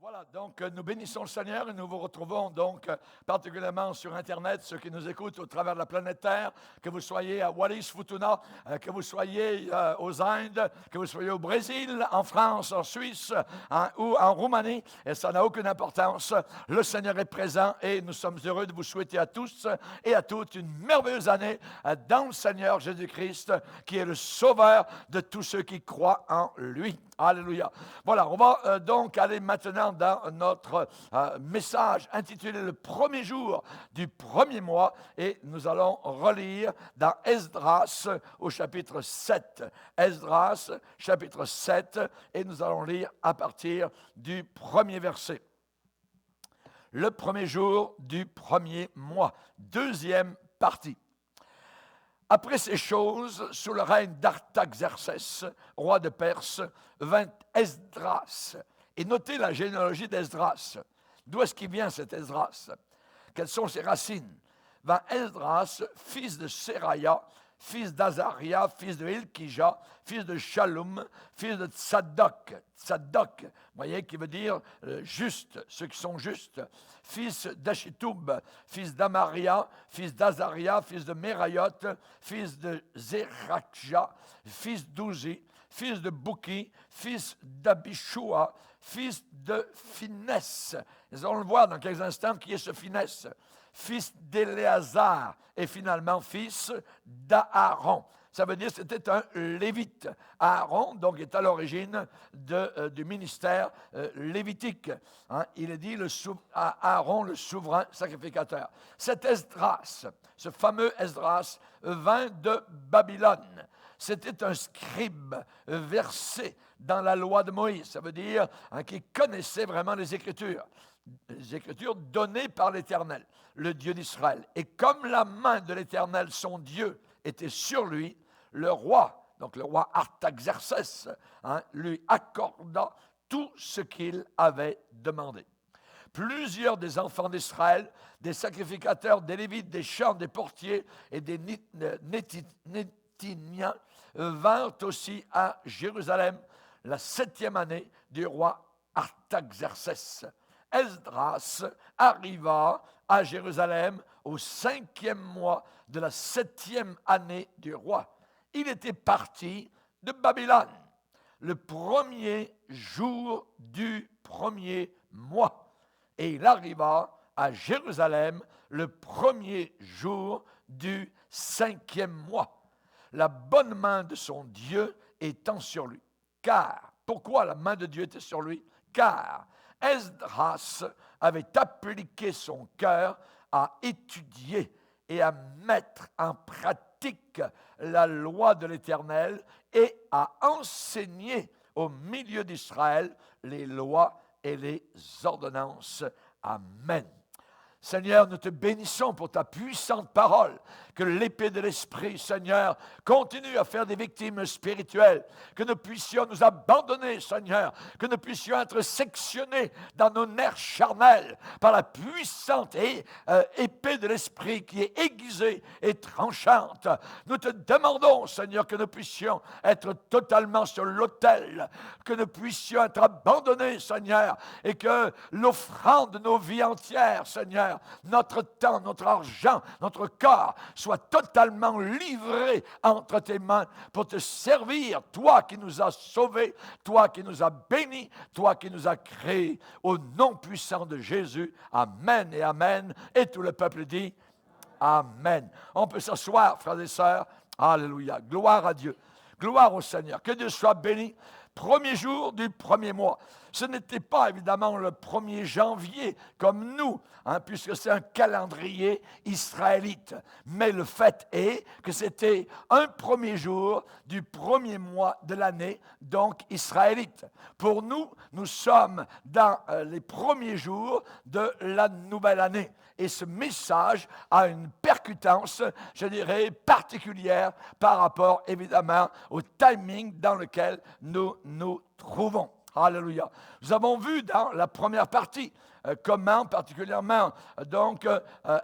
Voilà, donc nous bénissons le Seigneur et nous vous retrouvons donc particulièrement sur Internet, ceux qui nous écoutent au travers de la planète Terre, que vous soyez à Wallis, Futuna, que vous soyez aux Indes, que vous soyez au Brésil, en France, en Suisse ou en Roumanie, et ça n'a aucune importance. Le Seigneur est présent et nous sommes heureux de vous souhaiter à tous et à toutes une merveilleuse année dans le Seigneur Jésus-Christ, qui est le Sauveur de tous ceux qui croient en lui. Alléluia. Voilà, on va donc aller maintenant dans notre message intitulé « Le premier jour du premier mois » et nous allons relire dans Esdras au chapitre 7. Esdras, chapitre 7, et nous allons lire à partir du premier verset. Le premier jour du premier mois, deuxième partie. Après ces choses, sous le règne d'Artaxerxès, roi de Perse, vint Esdras. Et notez la généalogie d'Esdras. D'où est-ce qu'il vient cet Esdras? Quelles sont ses racines? Vint Esdras, fils de Seraya, fils d'Azaria, fils de Hilkija, fils de Shallum, fils de Tsadok. Tsadok, vous voyez, qui veut dire juste, ceux qui sont justes. Fils d'Achitoub, fils d'Amaria, fils d'Azaria, fils de Merayot, fils de Zérakja, fils d'Ouzi, fils de Bouki, fils d'Abishua, fils de Finès. Nous allons le voir dans quelques instants qui est ce Finès. Fils d'Éléazar et finalement fils d'Aaron. Ça veut dire que c'était un lévite. Aaron, donc, est à l'origine du ministère lévitique. Il est dit Aaron, le souverain sacrificateur. Cet Esdras, ce fameux Esdras, vint de Babylone. C'était un scribe versé dans la loi de Moïse. Ça veut dire qu'il connaissait vraiment les Écritures données par l'Éternel, le Dieu d'Israël. Et comme la main de l'Éternel, son Dieu, était sur lui, le roi, donc le roi Artaxerxès, lui accorda tout ce qu'il avait demandé. Plusieurs des enfants d'Israël, des sacrificateurs, des Lévites, des chants, des portiers et des Nétiniens vinrent aussi à Jérusalem la 7e année du roi Artaxerxès. Esdras arriva à Jérusalem au 5e mois de la 7e année du roi. Il était parti de Babylone le premier jour du premier mois. Et il arriva à Jérusalem le premier jour du 5e mois. La bonne main de son Dieu étant sur lui. Car, pourquoi la main de Dieu était sur lui? Car Esdras avait appliqué son cœur à étudier et à mettre en pratique la loi de l'Éternel et à enseigner au milieu d'Israël les lois et les ordonnances. Amen. Seigneur, nous te bénissons pour ta puissante parole, que l'épée de l'Esprit, Seigneur, continue à faire des victimes spirituelles, que nous puissions nous abandonner, Seigneur, que nous puissions être sectionnés dans nos nerfs charnels par la puissante épée de l'Esprit qui est aiguisée et tranchante. Nous te demandons, Seigneur, que nous puissions être totalement sur l'autel, que nous puissions être abandonnés, Seigneur, et que l'offrande de nos vies entières, Seigneur, notre temps, notre argent, notre corps soit totalement livré entre tes mains pour te servir, toi qui nous as sauvés, toi qui nous as bénis, toi qui nous as créés, au nom puissant de Jésus. Amen et amen. Et tout le peuple dit Amen. On peut s'asseoir, frères et sœurs. Alléluia. Gloire à Dieu. Gloire au Seigneur. Que Dieu soit béni. Premier jour du premier mois. Ce n'était pas évidemment le 1er janvier comme nous, puisque c'est un calendrier israélite. Mais le fait est que c'était un premier jour du premier mois de l'année, donc israélite. Pour nous, nous sommes dans les premiers jours de la nouvelle année. Et ce message a une percutance, je dirais, particulière par rapport, évidemment, au timing dans lequel nous nous trouvons. Alléluia. Nous avons vu dans la première partie comment particulièrement donc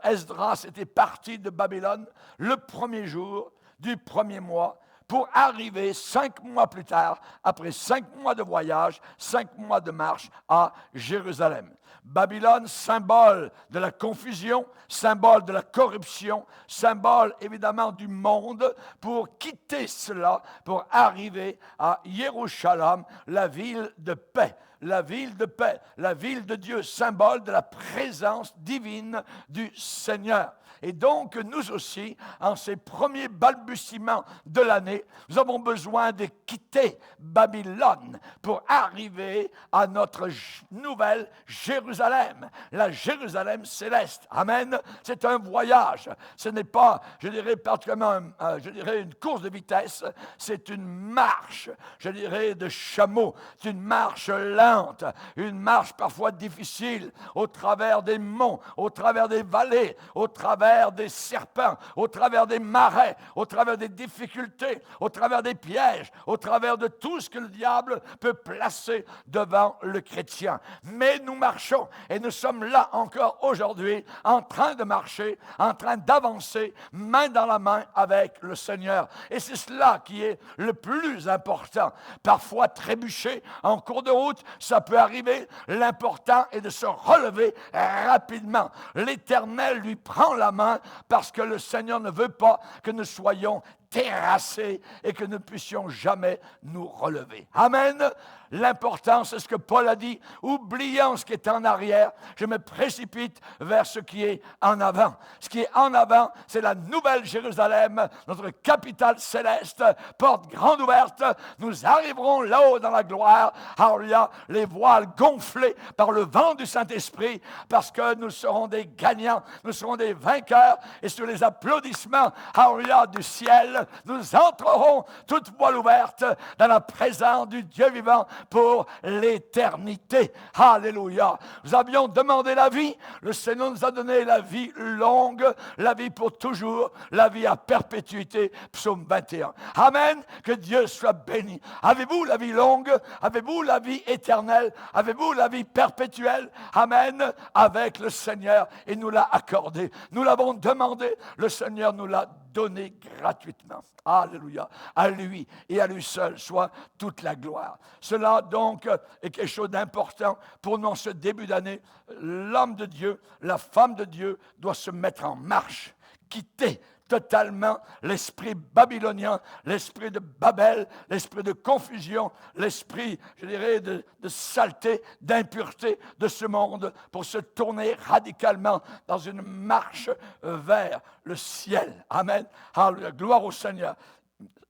Esdras était parti de Babylone le premier jour du premier mois pour arriver 5 mois plus tard, après 5 mois de voyage, 5 mois de marche à Jérusalem. Babylone, symbole de la confusion, symbole de la corruption, symbole évidemment du monde, pour quitter cela, pour arriver à Jérusalem, la ville de paix. La ville de paix, la ville de Dieu, symbole de la présence divine du Seigneur. Et donc, nous aussi, en ces premiers balbutiements de l'année, nous avons besoin de quitter Babylone pour arriver à notre nouvelle Jérusalem, la Jérusalem céleste. Amen. C'est un voyage. Ce n'est pas, je dirais, particulièrement, une course de vitesse. C'est une marche, je dirais, de chameau. C'est une marche lente, une marche parfois difficile, au travers des monts, au travers des vallées, au travers des serpents, au travers des marais, au travers des difficultés, au travers des pièges, au travers de tout ce que le diable peut placer devant le chrétien. Mais nous marchons et nous sommes là encore aujourd'hui en train de marcher, en train d'avancer main dans la main avec le Seigneur. Et c'est cela qui est le plus important. Parfois trébucher en cours de route, ça peut arriver. L'important est de se relever rapidement. L'Éternel lui prend la main parce que le Seigneur ne veut pas que nous soyons terrassés et que nous ne puissions jamais nous relever. Amen. L'important, c'est ce que Paul a dit, oubliant ce qui est en arrière, je me précipite vers ce qui est en avant. Ce qui est en avant, c'est la nouvelle Jérusalem, notre capitale céleste, porte grande ouverte. Nous arriverons là-haut dans la gloire. Alléluia, les voiles gonflés par le vent du Saint-Esprit, parce que nous serons des gagnants, nous serons des vainqueurs, et sur les applaudissements, alléluia, du ciel, nous entrerons toute voile ouverte dans la présence du Dieu vivant pour l'éternité. Alléluia. Nous avions demandé la vie. Le Seigneur nous a donné la vie longue, la vie pour toujours, la vie à perpétuité. Psaume 21. Amen. Que Dieu soit béni. Avez-vous la vie longue? Avez-vous la vie éternelle? Avez-vous la vie perpétuelle? Amen. Avec le Seigneur. Et nous l'a accordé. Nous l'avons demandé. Le Seigneur nous l'a donné gratuitement. Alléluia. À lui et à lui seul soit toute la gloire. Cela donc est quelque chose d'important pour nous en ce début d'année. L'homme de Dieu, la femme de Dieu doit se mettre en marche, quitter totalement l'esprit babylonien, l'esprit de Babel, l'esprit de confusion, l'esprit, je dirais, de saleté, d'impureté de ce monde pour se tourner radicalement dans une marche vers le ciel. Amen. Alléluia. Gloire au Seigneur.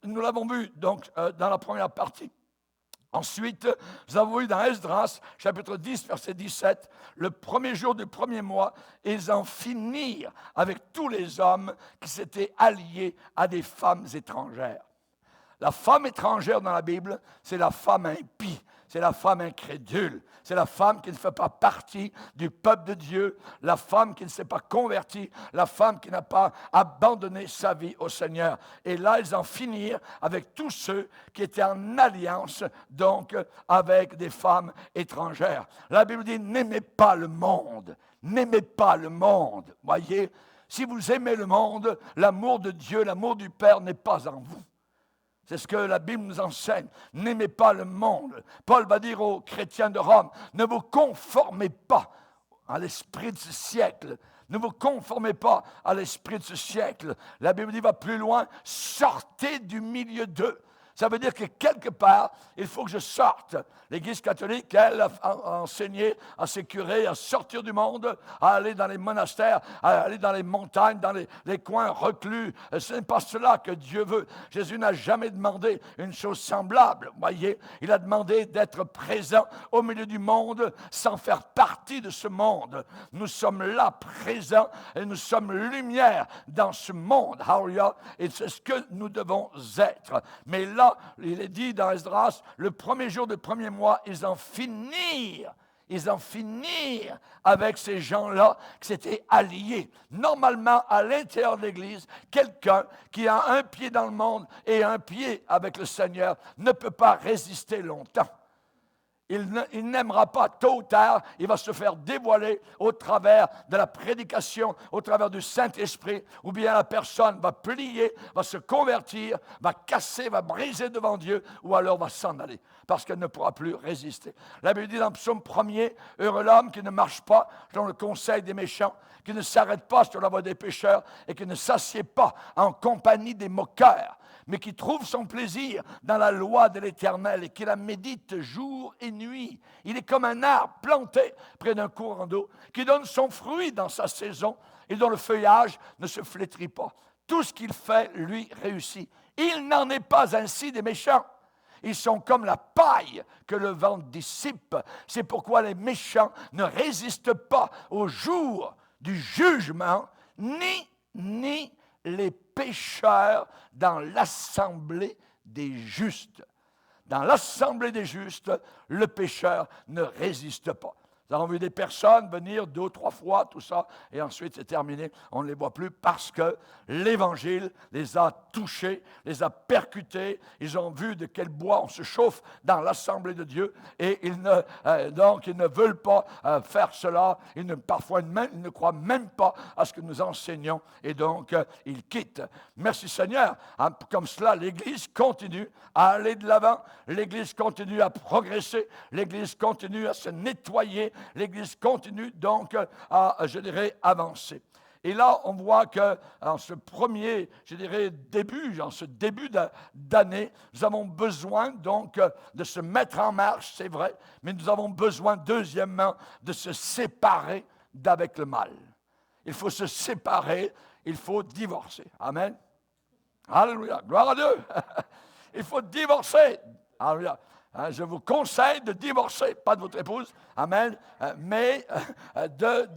Nous l'avons vu donc dans la première partie. Ensuite, nous avons vu dans Esdras, chapitre 10, verset 17, le premier jour du premier mois, ils en finirent avec tous les hommes qui s'étaient alliés à des femmes étrangères. La femme étrangère dans la Bible, c'est la femme impie, c'est la femme incrédule, c'est la femme qui ne fait pas partie du peuple de Dieu, la femme qui ne s'est pas convertie, la femme qui n'a pas abandonné sa vie au Seigneur. Et là, ils en finirent avec tous ceux qui étaient en alliance, donc, avec des femmes étrangères. La Bible dit, n'aimez pas le monde, n'aimez pas le monde. Voyez, si vous aimez le monde, l'amour de Dieu, l'amour du Père n'est pas en vous. C'est ce que la Bible nous enseigne. N'aimez pas le monde. Paul va dire aux chrétiens de Rome, ne vous conformez pas à l'esprit de ce siècle. Ne vous conformez pas à l'esprit de ce siècle. La Bible dit, va plus loin, sortez du milieu d'eux. Ça veut dire que quelque part, il faut que je sorte. L'Église catholique, elle, a enseigné à ses curés à sortir du monde, à aller dans les monastères, à aller dans les montagnes, dans les coins reclus. Ce n'est pas cela que Dieu veut. Jésus n'a jamais demandé une chose semblable. Voyez, il a demandé d'être présent au milieu du monde sans faire partie de ce monde. Nous sommes là, présents, et nous sommes lumière dans ce monde. Hallelujah. Et c'est ce que nous devons être. Mais là, il est dit dans Esdras, le premier jour du premier mois, ils en finirent avec ces gens-là qui s'étaient alliés. Normalement, à l'intérieur de l'Église, quelqu'un qui a un pied dans le monde et un pied avec le Seigneur ne peut pas résister longtemps. Il n'aimera pas, tôt ou tard, il va se faire dévoiler au travers de la prédication, au travers du Saint-Esprit, ou bien la personne va plier, va se convertir, va casser, va briser devant Dieu, ou alors va s'en aller, parce qu'elle ne pourra plus résister. La Bible dit dans le psaume 1er, « Heureux l'homme qui ne marche pas selon le conseil des méchants, qui ne s'arrête pas sur la voie des pécheurs, et qui ne s'assied pas en compagnie des moqueurs, mais qui trouve son plaisir dans la loi de l'Éternel et qui la médite jour et nuit. Il est comme un arbre planté près d'un courant d'eau qui donne son fruit dans sa saison et dont le feuillage ne se flétrit pas. Tout ce qu'il fait, lui, réussit. Il n'en est pas ainsi des méchants. Ils sont comme la paille que le vent dissipe. C'est pourquoi les méchants ne résistent pas au jour du jugement, ni les pécheurs dans l'assemblée des justes. Dans l'assemblée des justes, le pécheur ne résiste pas. Nous avons vu des personnes venir 2 ou 3 fois, tout ça, et ensuite c'est terminé. On ne les voit plus parce que l'Évangile les a touchés, les a percutés. Ils ont vu de quel bois on se chauffe dans l'Assemblée de Dieu et donc ils ne veulent pas faire cela. Parfois, ils ne croient même pas à ce que nous enseignons et donc ils quittent. Merci Seigneur. Comme cela, l'Église continue à aller de l'avant. L'Église continue à progresser. L'Église continue à se nettoyer. L'Église continue donc à, je dirais, avancer. Et là, on voit qu'en ce premier, je dirais, en ce début d'année, nous avons besoin donc de se mettre en marche, c'est vrai, mais nous avons besoin, deuxièmement, de se séparer d'avec le mal. Il faut se séparer, il faut divorcer. Amen. Alléluia. Gloire à Dieu. Il faut divorcer. Alléluia. Je vous conseille de divorcer, pas de votre épouse, amen, mais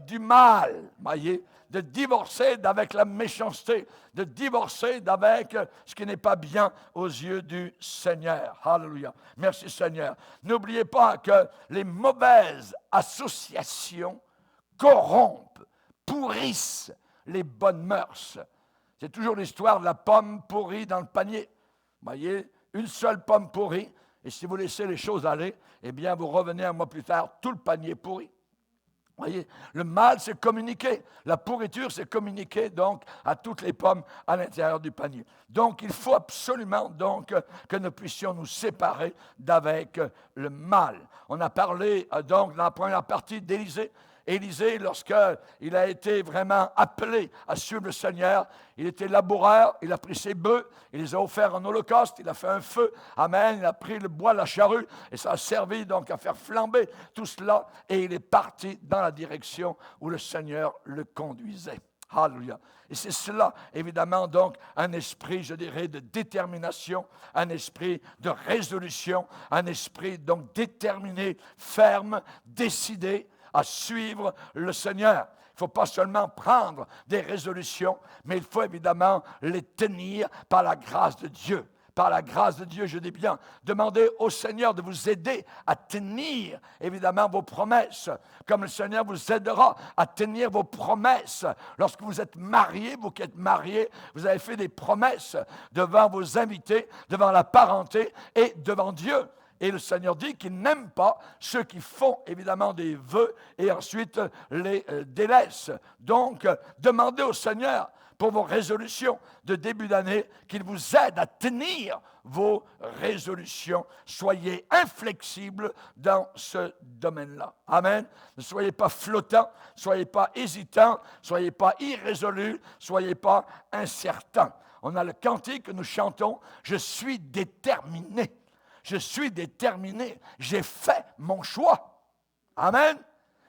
du mal, voyez, de divorcer d'avec la méchanceté, de divorcer d'avec ce qui n'est pas bien aux yeux du Seigneur. Alléluia. Merci Seigneur. N'oubliez pas que les mauvaises associations corrompent, pourrissent les bonnes mœurs. C'est toujours l'histoire de la pomme pourrie dans le panier. Voyez, une seule pomme pourrie. Et si vous laissez les choses aller, eh bien, vous revenez un mois plus tard, tout le panier pourri. Voyez, le mal, c'est communiqué. La pourriture, c'est communiqué, donc, à toutes les pommes à l'intérieur du panier. Donc, il faut absolument, donc, que nous puissions nous séparer d'avec le mal. On a parlé, donc, dans la première partie d'Élisée. Élisée, lorsqu'il a été vraiment appelé à suivre le Seigneur, il était laboureur, il a pris ses bœufs, il les a offerts en holocauste, il a fait un feu, amen, il a pris le bois, la charrue, et ça a servi donc à faire flamber tout cela, et il est parti dans la direction où le Seigneur le conduisait. Alléluia. Et c'est cela, évidemment, donc, un esprit, je dirais, de détermination, un esprit de résolution, un esprit, donc, déterminé, ferme, décidé, à suivre le Seigneur. Il ne faut pas seulement prendre des résolutions, mais il faut évidemment les tenir par la grâce de Dieu. Par la grâce de Dieu, je dis bien, demandez au Seigneur de vous aider à tenir, évidemment, vos promesses, comme le Seigneur vous aidera à tenir vos promesses. Lorsque vous êtes mariés, vous qui êtes mariés, vous avez fait des promesses devant vos invités, devant la parenté et devant Dieu. Et le Seigneur dit qu'il n'aime pas ceux qui font évidemment des vœux et ensuite les délaissent. Donc, demandez au Seigneur pour vos résolutions de début d'année qu'il vous aide à tenir vos résolutions. Soyez inflexibles dans ce domaine-là. Amen. Ne soyez pas flottants, ne soyez pas hésitants, ne soyez pas irrésolus, ne soyez pas incertains. On a le cantique que nous chantons, « Je suis déterminé ». Je suis déterminé. J'ai fait mon choix. Amen.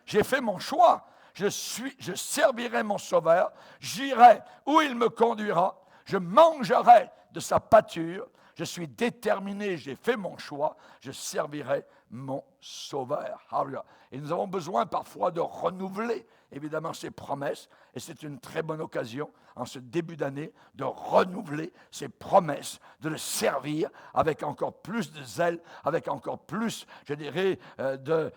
J'ai fait mon choix. Je servirai mon Sauveur. J'irai où il me conduira. Je mangerai de sa pâture. Je suis déterminé. J'ai fait mon choix. Je servirai mon Sauveur. Alléluia. Et nous avons besoin parfois de renouveler, évidemment, ces promesses. Et c'est une très bonne occasion, en ce début d'année, de renouveler ces promesses, de le servir avec encore plus de zèle, avec encore plus, je dirais, de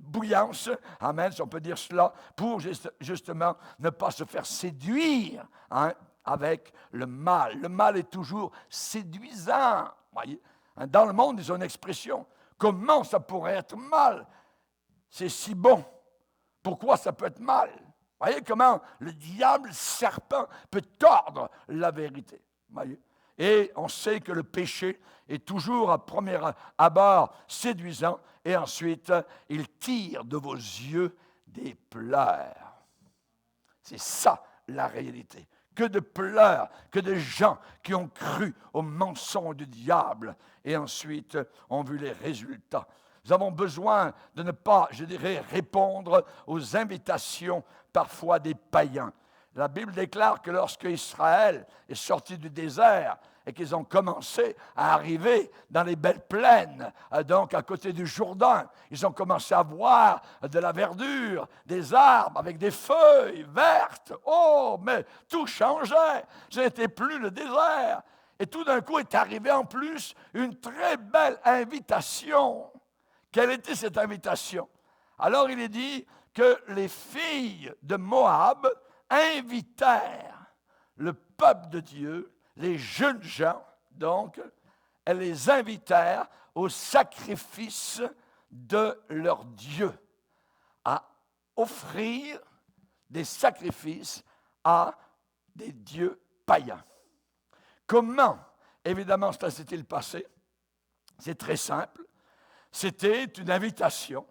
bouillance, amen, si on peut dire cela, pour justement ne pas se faire séduire avec le mal. Le mal est toujours séduisant. Voyez? Dans le monde, ils ont une expression, Comment ça pourrait être mal? C'est si bon. Pourquoi ça peut être mal? Voyez comment le diable, serpent, peut tordre la vérité. Voyez? Et on sait que le péché est toujours à premier abord séduisant, et ensuite, il tire de vos yeux des pleurs. C'est ça la réalité. Que de pleurs, que de gens qui ont cru au mensonge du diable et ensuite ont vu les résultats. Nous avons besoin de ne pas, je dirais, répondre aux invitations parfois des païens. La Bible déclare que lorsque Israël est sorti du désert et qu'ils ont commencé à arriver dans les belles plaines, donc à côté du Jourdain, ils ont commencé à voir de la verdure, des arbres avec des feuilles vertes. Oh, mais tout changeait. Ce n'était plus le désert. Et tout d'un coup est arrivée en plus une très belle invitation. Quelle était cette invitation? Alors il est dit que les filles de Moab invitèrent le peuple de Dieu, les jeunes gens, donc, elles les invitèrent au sacrifice de leur Dieu, à offrir des sacrifices à des dieux païens. Comment, évidemment, cela s'est-il passé? C'est très simple. C'était une invitation.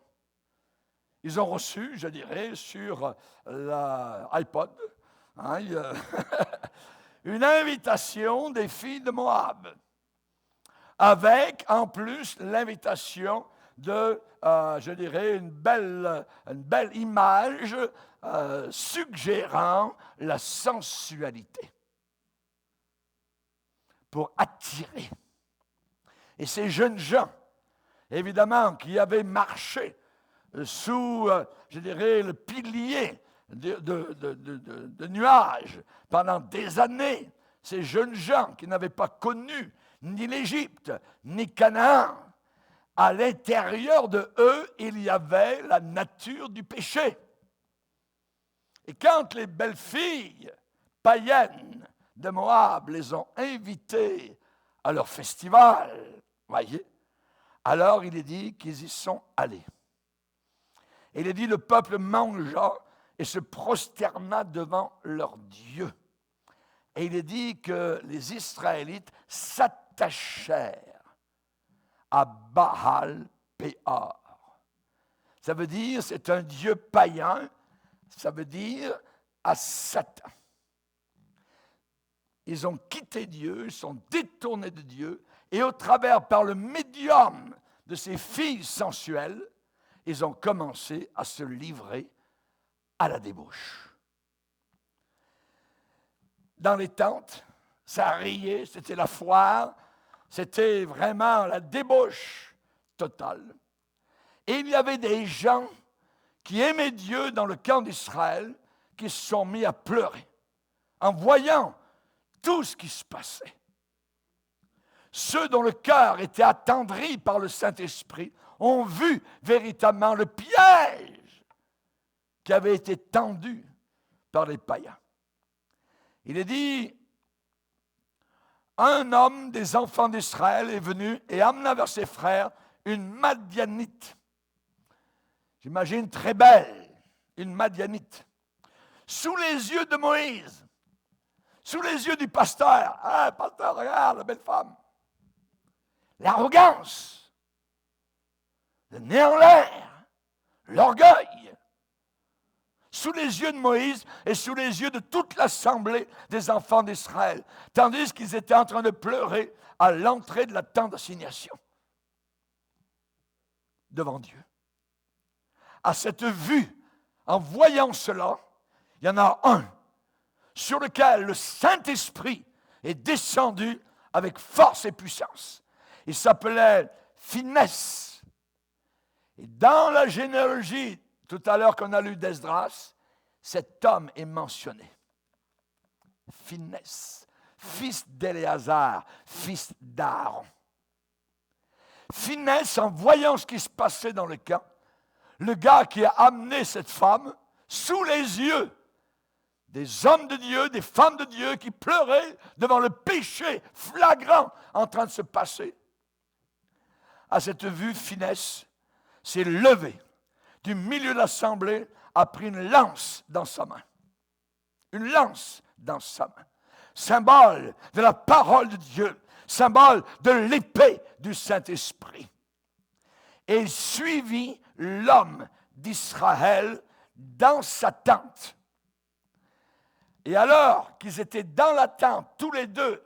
Ils ont reçu, je dirais, sur l'iPod, une invitation des filles de Moab, avec en plus l'invitation de, je dirais, une belle image suggérant la sensualité pour attirer. Et ces jeunes gens, évidemment, qui avaient marché sous, je dirais, le pilier de nuages pendant des années, ces jeunes gens qui n'avaient pas connu ni l'Égypte, ni Canaan, à l'intérieur de eux, il y avait la nature du péché. Et quand les belles filles païennes de Moab les ont invités à leur festival, voyez, alors il est dit qu'ils y sont allés. Et il est dit, le peuple mangea et se prosterna devant leur Dieu. Et il est dit que les Israélites s'attachèrent à Baal-Péor. Ça veut dire, c'est un dieu païen, ça veut dire à Satan. Ils ont quitté Dieu, ils sont détournés de Dieu, et au travers, par le médium de ces filles sensuelles, ils ont commencé à se livrer à la débauche. Dans les tentes, ça riait, c'était la foire, c'était vraiment la débauche totale. Et il y avait des gens qui aimaient Dieu dans le camp d'Israël, qui se sont mis à pleurer en voyant tout ce qui se passait. Ceux dont le cœur était attendri par le Saint-Esprit ont vu véritablement le piège qui avait été tendu par les païens. Il est dit, un homme des enfants d'Israël est venu et amena vers ses frères une Madianite. J'imagine très belle, une Madianite. Sous les yeux de Moïse, sous les yeux du pasteur. Ah, pasteur, regarde la belle femme. L'arrogance, le nez en l'air, l'orgueil, sous les yeux de Moïse et sous les yeux de toute l'assemblée des enfants d'Israël, tandis qu'ils étaient en train de pleurer à l'entrée de la tente d'assignation devant Dieu. À cette vue, en voyant cela, il y en a un sur lequel le Saint-Esprit est descendu avec force et puissance. Il s'appelait Finesse. Et dans la généalogie, tout à l'heure qu'on a lu d'Esdras, cet homme est mentionné. Finesse, fils d'Éléazar, fils d'Aaron. Finesse, en voyant ce qui se passait dans le camp, le gars qui a amené cette femme sous les yeux des hommes de Dieu, des femmes de Dieu qui pleuraient devant le péché flagrant en train de se passer, à cette vue, Finesse s'est levé du milieu de l'assemblée, a pris une lance dans sa main. Une lance dans sa main. Symbole de la parole de Dieu, symbole de l'épée du Saint-Esprit. Et il suivit l'homme d'Israël dans sa tente. Et alors qu'ils étaient dans la tente, tous les deux,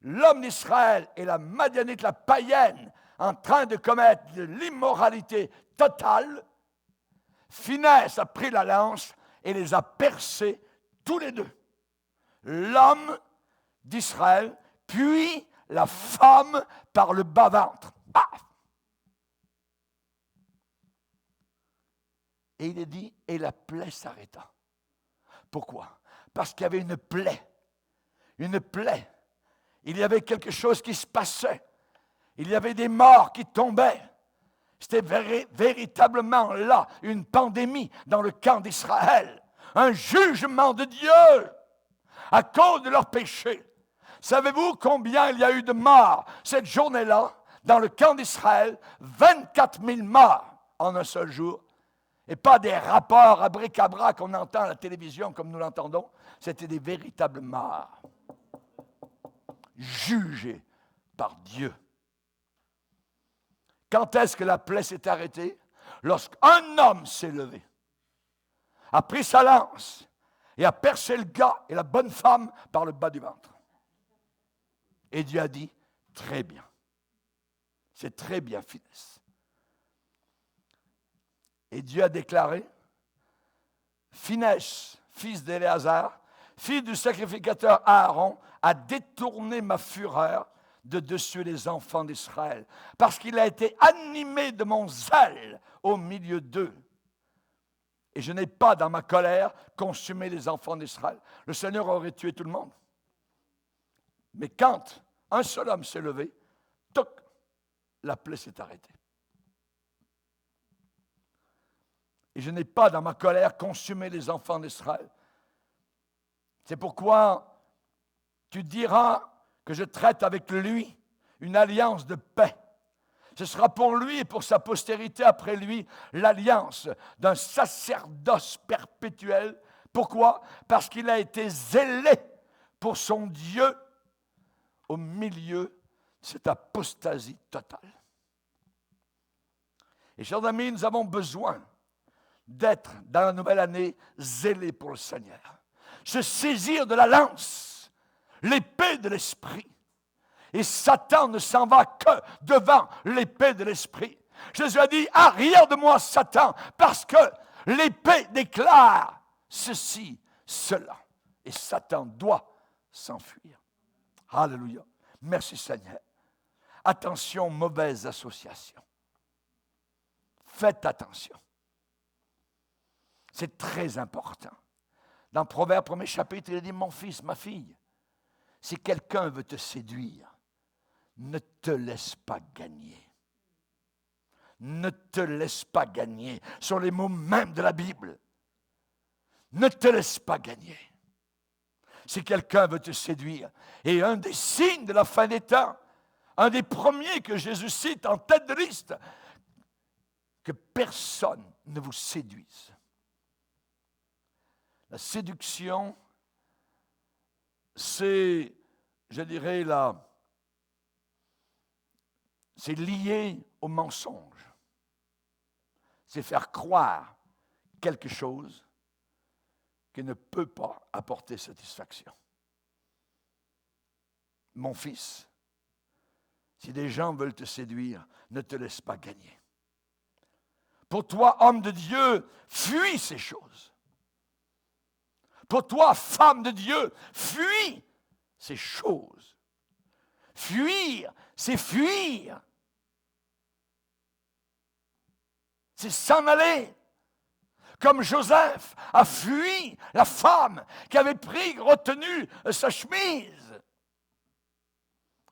l'homme d'Israël et la Madianite, la païenne, en train de commettre de l'immoralité totale, Finesse a pris la lance et les a percés tous les deux. L'homme d'Israël, puis la femme par le bas-ventre. Paf! Et il est dit, et la plaie s'arrêta. Pourquoi? Parce qu'il y avait une plaie. Une plaie. Il y avait quelque chose qui se passait. Il y avait des morts qui tombaient. C'était véritablement là une pandémie dans le camp d'Israël. Un jugement de Dieu à cause de leurs péchés. Savez-vous combien il y a eu de morts cette journée-là dans le camp d'Israël? 24 000 morts en un seul jour. Et pas des rapports à bric-à-brac qu'on entend à la télévision comme nous l'entendons. C'était des véritables morts. Jugés par Dieu. Quand est-ce que la plaie s'est arrêtée? Lorsqu'un homme s'est levé, a pris sa lance et a percé le gars et la bonne femme par le bas du ventre. Et Dieu a dit, très bien. C'est très bien, Finesse. Et Dieu a déclaré, Finesse, fils d'Éléazar, fils du sacrificateur Aaron, a détourné ma fureur de dessus les enfants d'Israël, parce qu'il a été animé de mon zèle au milieu d'eux. Et je n'ai pas, dans ma colère, consumé les enfants d'Israël. Le Seigneur aurait tué tout le monde. Mais quand un seul homme s'est levé, toc, la plaie s'est arrêtée. Et je n'ai pas, dans ma colère, consumé les enfants d'Israël. C'est pourquoi tu diras que je traite avec lui une alliance de paix. Ce sera pour lui et pour sa postérité après lui l'alliance d'un sacerdoce perpétuel. Pourquoi? Parce qu'il a été zélé pour son Dieu au milieu de cette apostasie totale. Et chers amis, nous avons besoin d'être dans la nouvelle année zélés pour le Seigneur. Se saisir de la lance, l'épée de l'Esprit. Et Satan ne s'en va que devant l'épée de l'Esprit. Jésus a dit, arrière de moi, Satan, parce que l'épée déclare ceci, cela. Et Satan doit s'enfuir. Alléluia. Merci Seigneur. Attention, mauvaise association. Faites attention. C'est très important. Dans Proverbe, 1er chapitre, il a dit, mon fils, ma fille, si quelqu'un veut te séduire, ne te laisse pas gagner. Ne te laisse pas gagner. Ce sont les mots mêmes de la Bible. Ne te laisse pas gagner. Si quelqu'un veut te séduire. Et un des signes de la fin des temps, un des premiers que Jésus cite en tête de liste, que personne ne vous séduise. La séduction, c'est, je dirais, c'est lié au mensonge. C'est faire croire quelque chose qui ne peut pas apporter satisfaction. Mon fils, si des gens veulent te séduire, ne te laisse pas gagner. Pour toi, homme de Dieu, fuis ces choses. Pour toi, femme de Dieu, fuis ces choses. Fuir, c'est fuir. C'est s'en aller. Comme Joseph a fui la femme qui avait retenu sa chemise.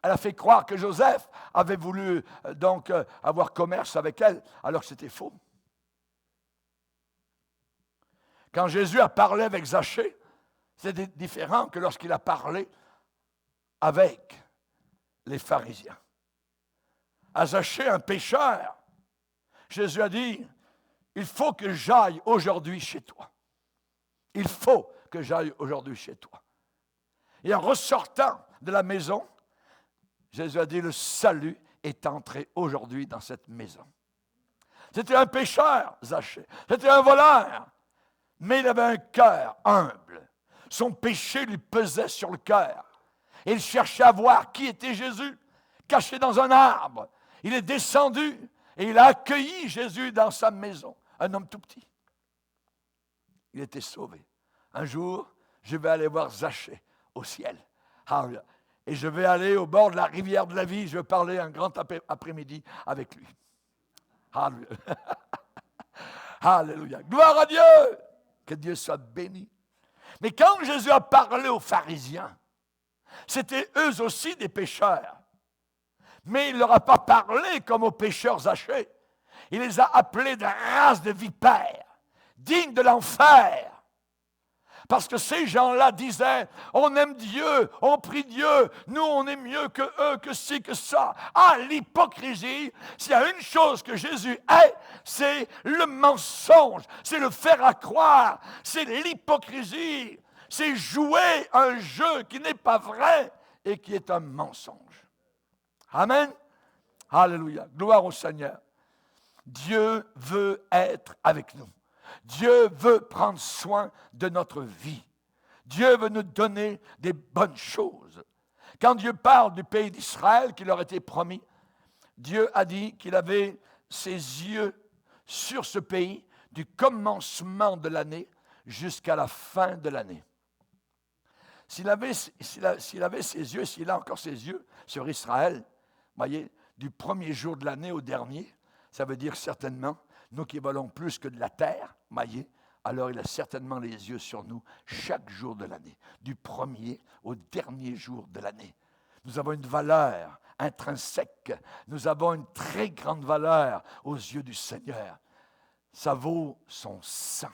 Elle a fait croire que Joseph avait voulu donc avoir commerce avec elle, alors que c'était faux. Quand Jésus a parlé avec Zachée, c'était différent que lorsqu'il a parlé avec les pharisiens. à Zachée, un pécheur. Jésus a dit, il faut que j'aille aujourd'hui chez toi. Il faut que j'aille aujourd'hui chez toi. Et en ressortant de la maison, Jésus a dit, le salut est entré aujourd'hui dans cette maison. C'était un pécheur, Zachée. C'était un voleur. Mais il avait un cœur humble. Son péché lui pesait sur le cœur. Et il cherchait à voir qui était Jésus, caché dans un arbre. Il est descendu et il a accueilli Jésus dans sa maison. Un homme tout petit. Il était sauvé. Un jour, je vais aller voir Zachée au ciel. Alléluia. Et je vais aller au bord de la rivière de la vie. Je vais parler un grand après-midi avec lui. Alléluia. Alléluia. Gloire à Dieu. Que Dieu soit béni. Mais quand Jésus a parlé aux pharisiens, c'était eux aussi des pécheurs. Mais il ne leur a pas parlé comme aux pécheurs Zachée. Il les a appelés de race de vipères, dignes de l'enfer. Parce que ces gens-là disaient, on aime Dieu, on prie Dieu, nous on est mieux que eux, que ci, que ça. Ah, l'hypocrisie, s'il y a une chose que Jésus est, c'est le mensonge, c'est le faire à croire, c'est l'hypocrisie, c'est jouer un jeu qui n'est pas vrai et qui est un mensonge. Amen. Alléluia. Gloire au Seigneur. Dieu veut être avec nous. Dieu veut prendre soin de notre vie. Dieu veut nous donner des bonnes choses. Quand Dieu parle du pays d'Israël qui leur était promis, Dieu a dit qu'il avait ses yeux sur ce pays du commencement de l'année jusqu'à la fin de l'année. S'il avait ses yeux, s'il a encore ses yeux sur Israël, voyez, du premier jour de l'année au dernier, ça veut dire certainement, nous qui volons plus que de la terre, voyez, alors il a certainement les yeux sur nous chaque jour de l'année, du premier au dernier jour de l'année. Nous avons une valeur intrinsèque, nous avons une très grande valeur aux yeux du Seigneur. Ça vaut son sang.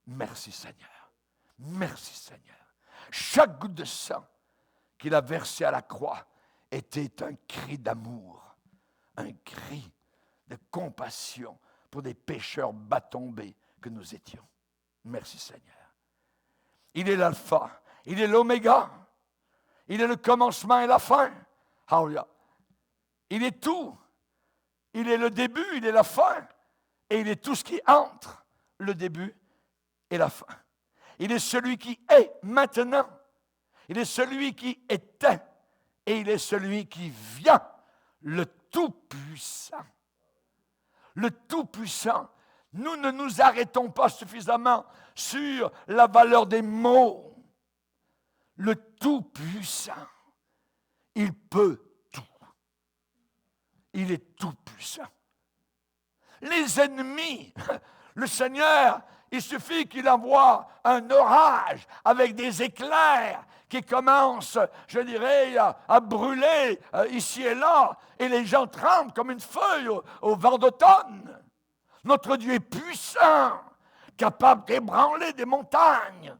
Merci Seigneur, merci Seigneur. Chaque goutte de sang qu'il a versé à la croix était un cri d'amour, un cri de compassion pour des pécheurs bas tombés que nous étions. Merci Seigneur. Il est l'alpha, il est l'oméga, il est le commencement et la fin. Alléluia. Il est tout. Il est le début, il est la fin. Et il est tout ce qui entre le début et la fin. Il est celui qui est maintenant. Il est celui qui était. Et il est celui qui vient, le Tout-Puissant. Le Tout-Puissant. Nous ne nous arrêtons pas suffisamment sur la valeur des mots. Le Tout-Puissant, il peut tout. Il est tout-puissant. Les ennemis, le Seigneur, il suffit qu'il envoie un orage avec des éclairs qui commencent, je dirais, à brûler ici et là, et les gens tremblent comme une feuille au vent d'automne. Notre Dieu est puissant, capable d'ébranler des montagnes.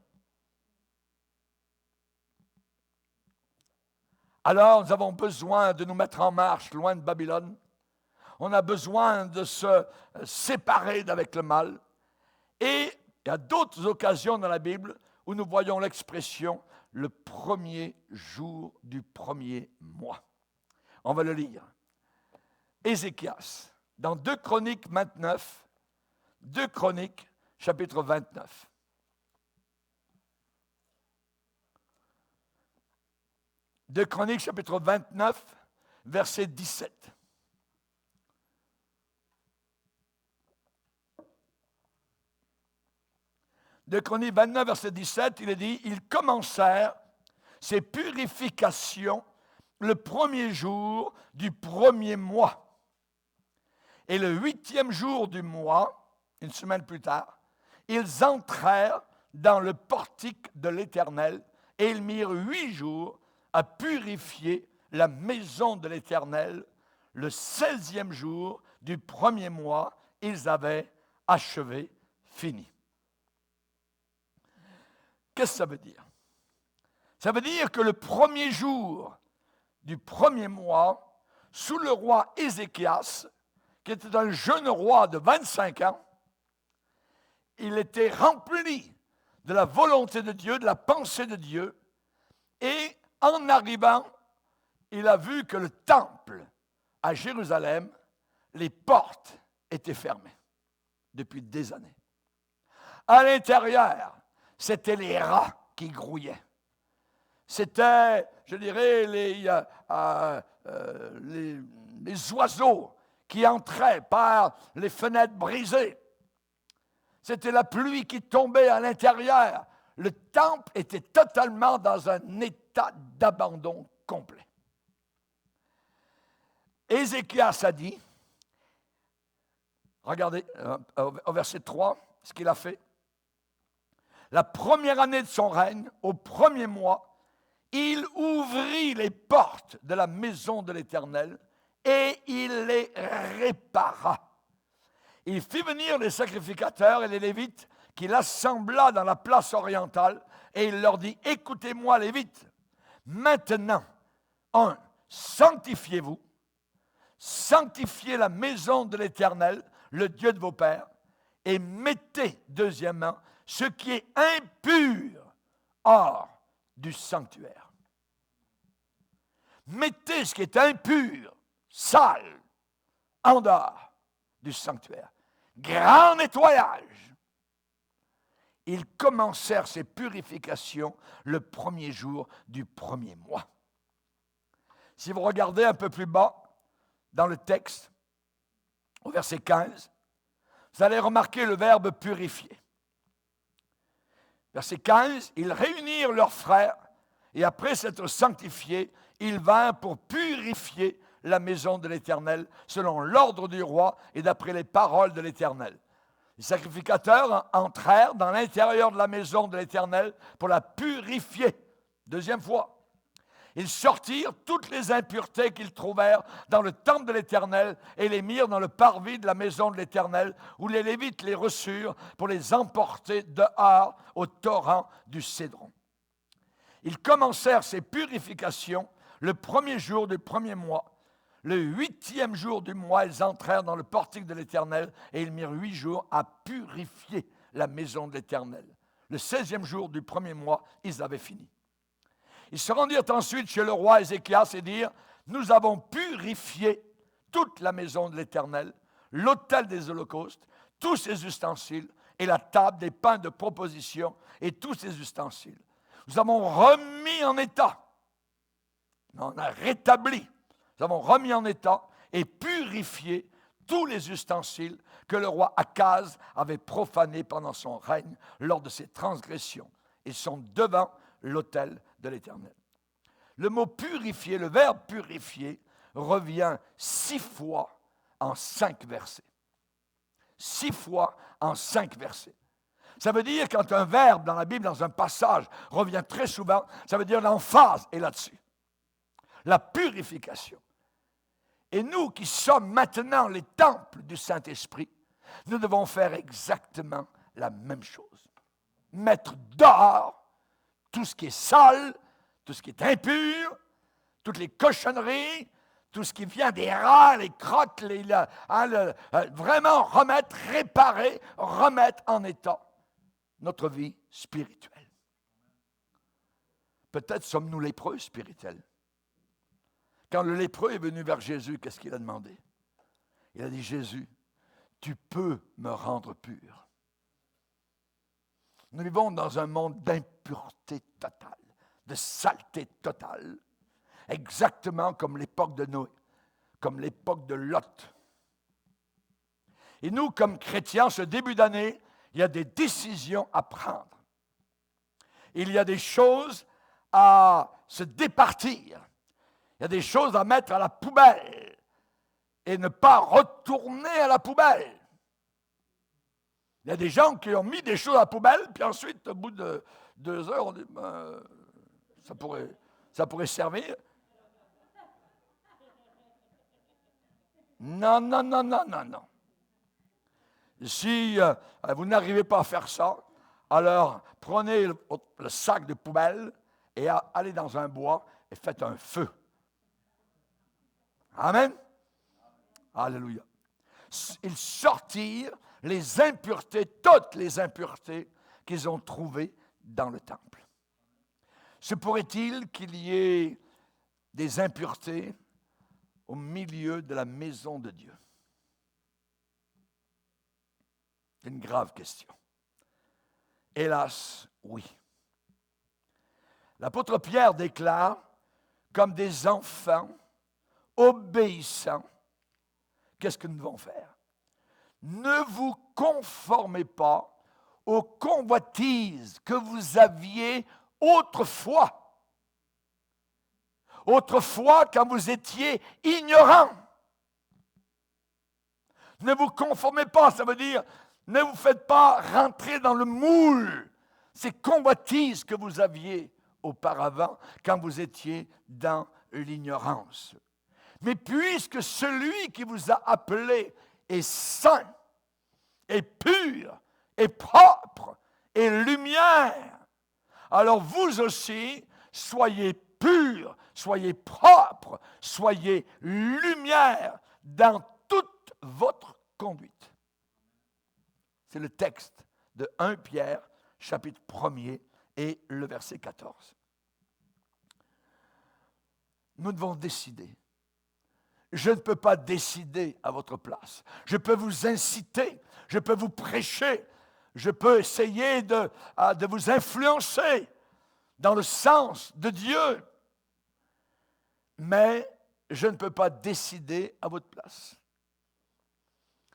Alors, nous avons besoin de nous mettre en marche loin de Babylone. On a besoin de se séparer d'avec le mal. Et il y a d'autres occasions dans la Bible où nous voyons l'expression « le premier jour du premier mois ». On va le lire. Ézéchias, dans 2 Chroniques 29, 2 Chroniques, chapitre 29. De Chroniques, chapitre 29, verset 17. De Chroniques 29, verset 17, il est dit, ils commencèrent ces purifications le premier jour du premier mois. Et le 8e jour du mois, une semaine plus tard, ils entrèrent dans le portique de l'Éternel et ils mirent 8 jours à purifier la maison de l'Éternel. Le 16e jour du premier mois, ils avaient achevé, fini. Qu'est-ce que ça veut dire? Ça veut dire que le premier jour du premier mois sous le roi Ézéchias, qui était un jeune roi de 25 ans, il était rempli de la volonté de Dieu, de la pensée de Dieu, et en arrivant, il a vu que le temple à Jérusalem, les portes étaient fermées depuis des années. À l'intérieur, c'était les rats qui grouillaient. C'était, je dirais, les oiseaux qui entraient par les fenêtres brisées. C'était la pluie qui tombait à l'intérieur. Le temple était totalement dans un état d'abandon complet. Ézéchias a dit, regardez au verset 3, ce qu'il a fait. La première année de son règne, au premier mois, il ouvrit les portes de la maison de l'Éternel et il les répara. Il fit venir les sacrificateurs et les Lévites qu'il assembla dans la place orientale et il leur dit, écoutez-moi Lévites, maintenant, sanctifiez-vous, sanctifiez la maison de l'Éternel, le Dieu de vos pères, et mettez, deuxièmement, ce qui est impur hors du sanctuaire. Mettez ce qui est impur, sale, en dehors du sanctuaire. Grand nettoyage. Ils commencèrent ces purifications le premier jour du premier mois. Si vous regardez un peu plus bas dans le texte, au verset 15, vous allez remarquer le verbe purifier. Verset 15, ils réunirent leurs frères et après s'être sanctifiés, ils vinrent pour purifier la maison de l'Éternel selon l'ordre du roi et d'après les paroles de l'Éternel. Les sacrificateurs entrèrent dans l'intérieur de la maison de l'Éternel pour la purifier. Deuxième fois. Ils sortirent toutes les impuretés qu'ils trouvèrent dans le temple de l'Éternel et les mirent dans le parvis de la maison de l'Éternel, où les Lévites les reçurent pour les emporter dehors au torrent du Cédron. Ils commencèrent ces purifications le premier jour du premier mois. Le 8e jour du mois, ils entrèrent dans le portique de l'Éternel et ils mirent 8 jours à purifier la maison de l'Éternel. Le 16e jour du premier mois, ils avaient fini. Ils se rendirent ensuite chez le roi Ézéchias et dirent, nous avons purifié toute la maison de l'Éternel, l'autel des holocaustes, tous ses ustensiles et la table des pains de proposition et tous ses ustensiles. Nous avons remis en état, on a rétabli, nous avons remis en état et purifié tous les ustensiles que le roi Akaz avait profanés pendant son règne lors de ses transgressions. Ils sont devant l'autel de l'Éternel. Le mot purifier, le verbe purifier, revient 6 fois en 5 versets. 6 fois en 5 versets. Ça veut dire quand un verbe dans la Bible, dans un passage, revient très souvent, ça veut dire l'emphase est là-dessus. La purification. Et nous qui sommes maintenant les temples du Saint-Esprit, nous devons faire exactement la même chose. Mettre dehors tout ce qui est sale, tout ce qui est impur, toutes les cochonneries, tout ce qui vient des rats, les crottes, vraiment remettre, réparer, remettre en état notre vie spirituelle. Peut-être sommes-nous lépreux spirituels. Quand le lépreux est venu vers Jésus, qu'est-ce qu'il a demandé? Il a dit, Jésus, tu peux me rendre pur. Nous vivons dans un monde d'impureté totale, de saleté totale, exactement comme l'époque de Noé, comme l'époque de Lot. Et nous, comme chrétiens, ce début d'année, il y a des décisions à prendre. Il y a des choses à se départir. Il y a des choses à mettre à la poubelle et ne pas retourner à la poubelle. Il y a des gens qui ont mis des choses à la poubelle, puis ensuite, au bout de 2 heures, on dit, ça pourrait servir. Non. Si vous n'arrivez pas à faire ça, alors prenez le sac de poubelle et allez dans un bois et faites un feu. Amen. Alléluia. Ils sortirent les impuretés, toutes les impuretés qu'ils ont trouvées dans le temple. Se pourrait-il qu'il y ait des impuretés au milieu de la maison de Dieu? C'est une grave question. Hélas, oui. L'apôtre Pierre déclare, comme des enfants obéissants, qu'est-ce que nous devons faire? Ne vous conformez pas aux convoitises que vous aviez autrefois. Autrefois, quand vous étiez ignorants. Ne vous conformez pas, ça veut dire, ne vous faites pas rentrer dans le moule, ces convoitises que vous aviez auparavant, quand vous étiez dans l'ignorance. Mais puisque celui qui vous a appelé est saint, est pur, est propre, est lumière, alors vous aussi, soyez purs, soyez propres, soyez lumière dans toute votre conduite. C'est le texte de 1 Pierre, chapitre 1er, et le verset 14. Nous devons décider. Je ne peux pas décider à votre place. Je peux vous inciter, je peux vous prêcher, je peux essayer de vous influencer dans le sens de Dieu. Mais je ne peux pas décider à votre place.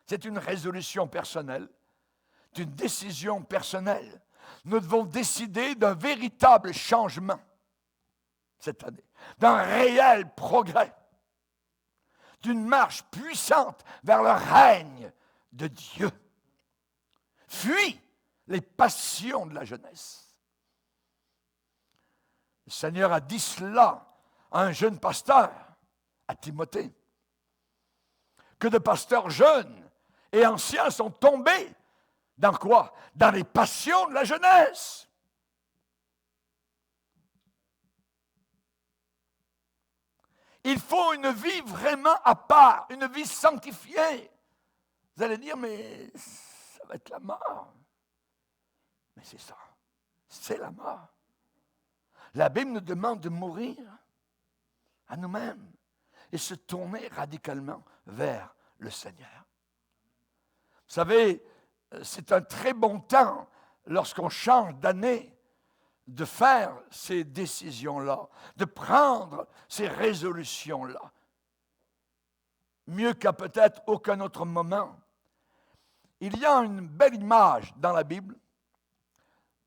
C'est une résolution personnelle, c'est une décision personnelle. Nous devons décider d'un véritable changement cette année, d'un réel progrès, d'une marche puissante vers le règne de Dieu. Fuis les passions de la jeunesse. Le Seigneur a dit cela à un jeune pasteur, à Timothée, que de pasteurs jeunes et anciens sont tombés dans quoi? Dans les passions de la jeunesse. Il faut une vie vraiment à part, une vie sanctifiée. Vous allez dire, mais ça va être la mort. Mais c'est ça, c'est la mort. La Bible nous demande de mourir à nous-mêmes et se tourner radicalement vers le Seigneur. Vous savez, c'est un très bon temps, lorsqu'on change d'année, de faire ces décisions-là, de prendre ces résolutions-là. Mieux qu'à peut-être aucun autre moment. Il y a une belle image dans la Bible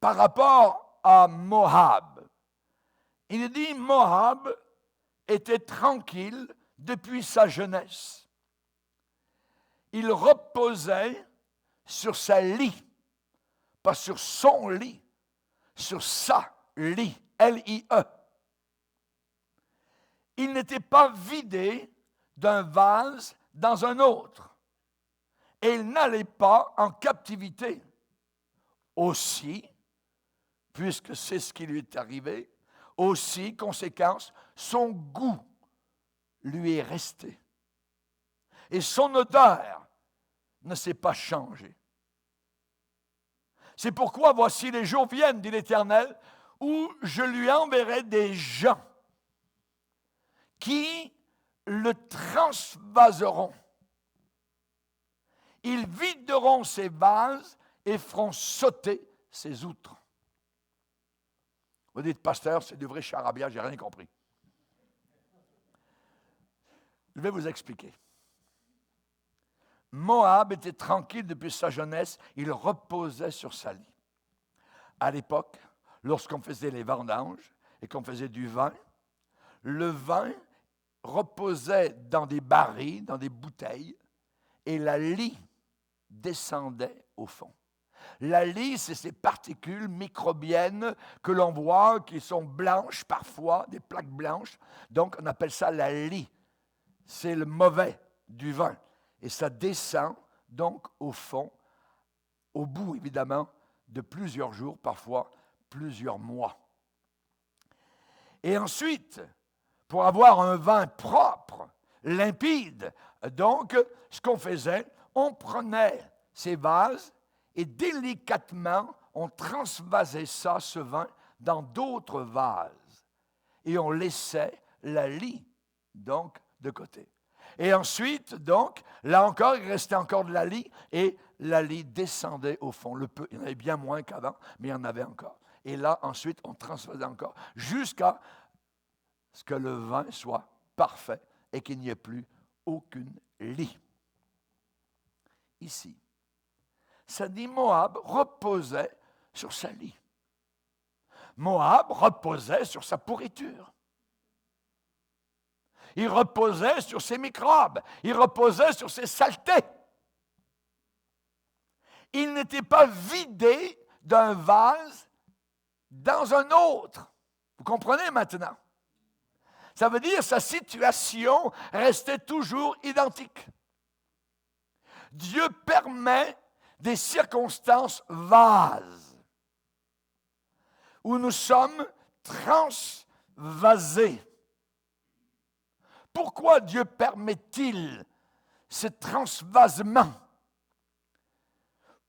par rapport à Moab. Il dit Moab était tranquille depuis sa jeunesse. Il reposait sur sa lit, pas sur son lit, sur sa lit, L-I-E. Il n'était pas vidé d'un vase dans un autre. Et il n'allait pas en captivité. Aussi, puisque c'est ce qui lui est arrivé, aussi, conséquence, son goût lui est resté. Et son odeur ne s'est pas changée. C'est pourquoi, voici les jours viennent, dit l'Éternel, où je lui enverrai des gens qui le transvaseront. Ils videront ses vases et feront sauter ses outres. Vous dites, pasteur, c'est du vrai charabia, je n'ai rien compris. Je vais vous expliquer. Moab était tranquille depuis sa jeunesse, il reposait sur sa lit. À l'époque, lorsqu'on faisait les vendanges et qu'on faisait du vin, le vin reposait dans des barils, dans des bouteilles, et la lie descendait au fond. La lie, c'est ces particules microbiennes que l'on voit, qui sont blanches parfois, des plaques blanches. Donc, on appelle ça la lie. C'est le mauvais du vin. Et ça descend donc au fond, au bout évidemment de plusieurs jours, parfois plusieurs mois. Et ensuite, pour avoir un vin propre, limpide. Donc, ce qu'on faisait, on prenait ces vases et délicatement, on transvasait ça, ce vin, dans d'autres vases. Et on laissait la lie, donc, de côté. Et ensuite, donc, là encore, il restait encore de la lie, et la lie descendait au fond. Il y en avait bien moins qu'avant, mais il y en avait encore. Et là, ensuite, on transvasait encore, jusqu'à ce que le vin soit parfait et qu'il n'y ait plus aucune lie. Ici, ça dit Moab reposait sur sa lie. Moab reposait sur sa pourriture. Il reposait sur ses microbes. Il reposait sur ses saletés. Il n'était pas vidé d'un vase dans un autre. Vous comprenez maintenant? Ça veut dire que sa situation restait toujours identique. Dieu permet des circonstances vases où nous sommes transvasés. Pourquoi Dieu permet-il ce transvasement?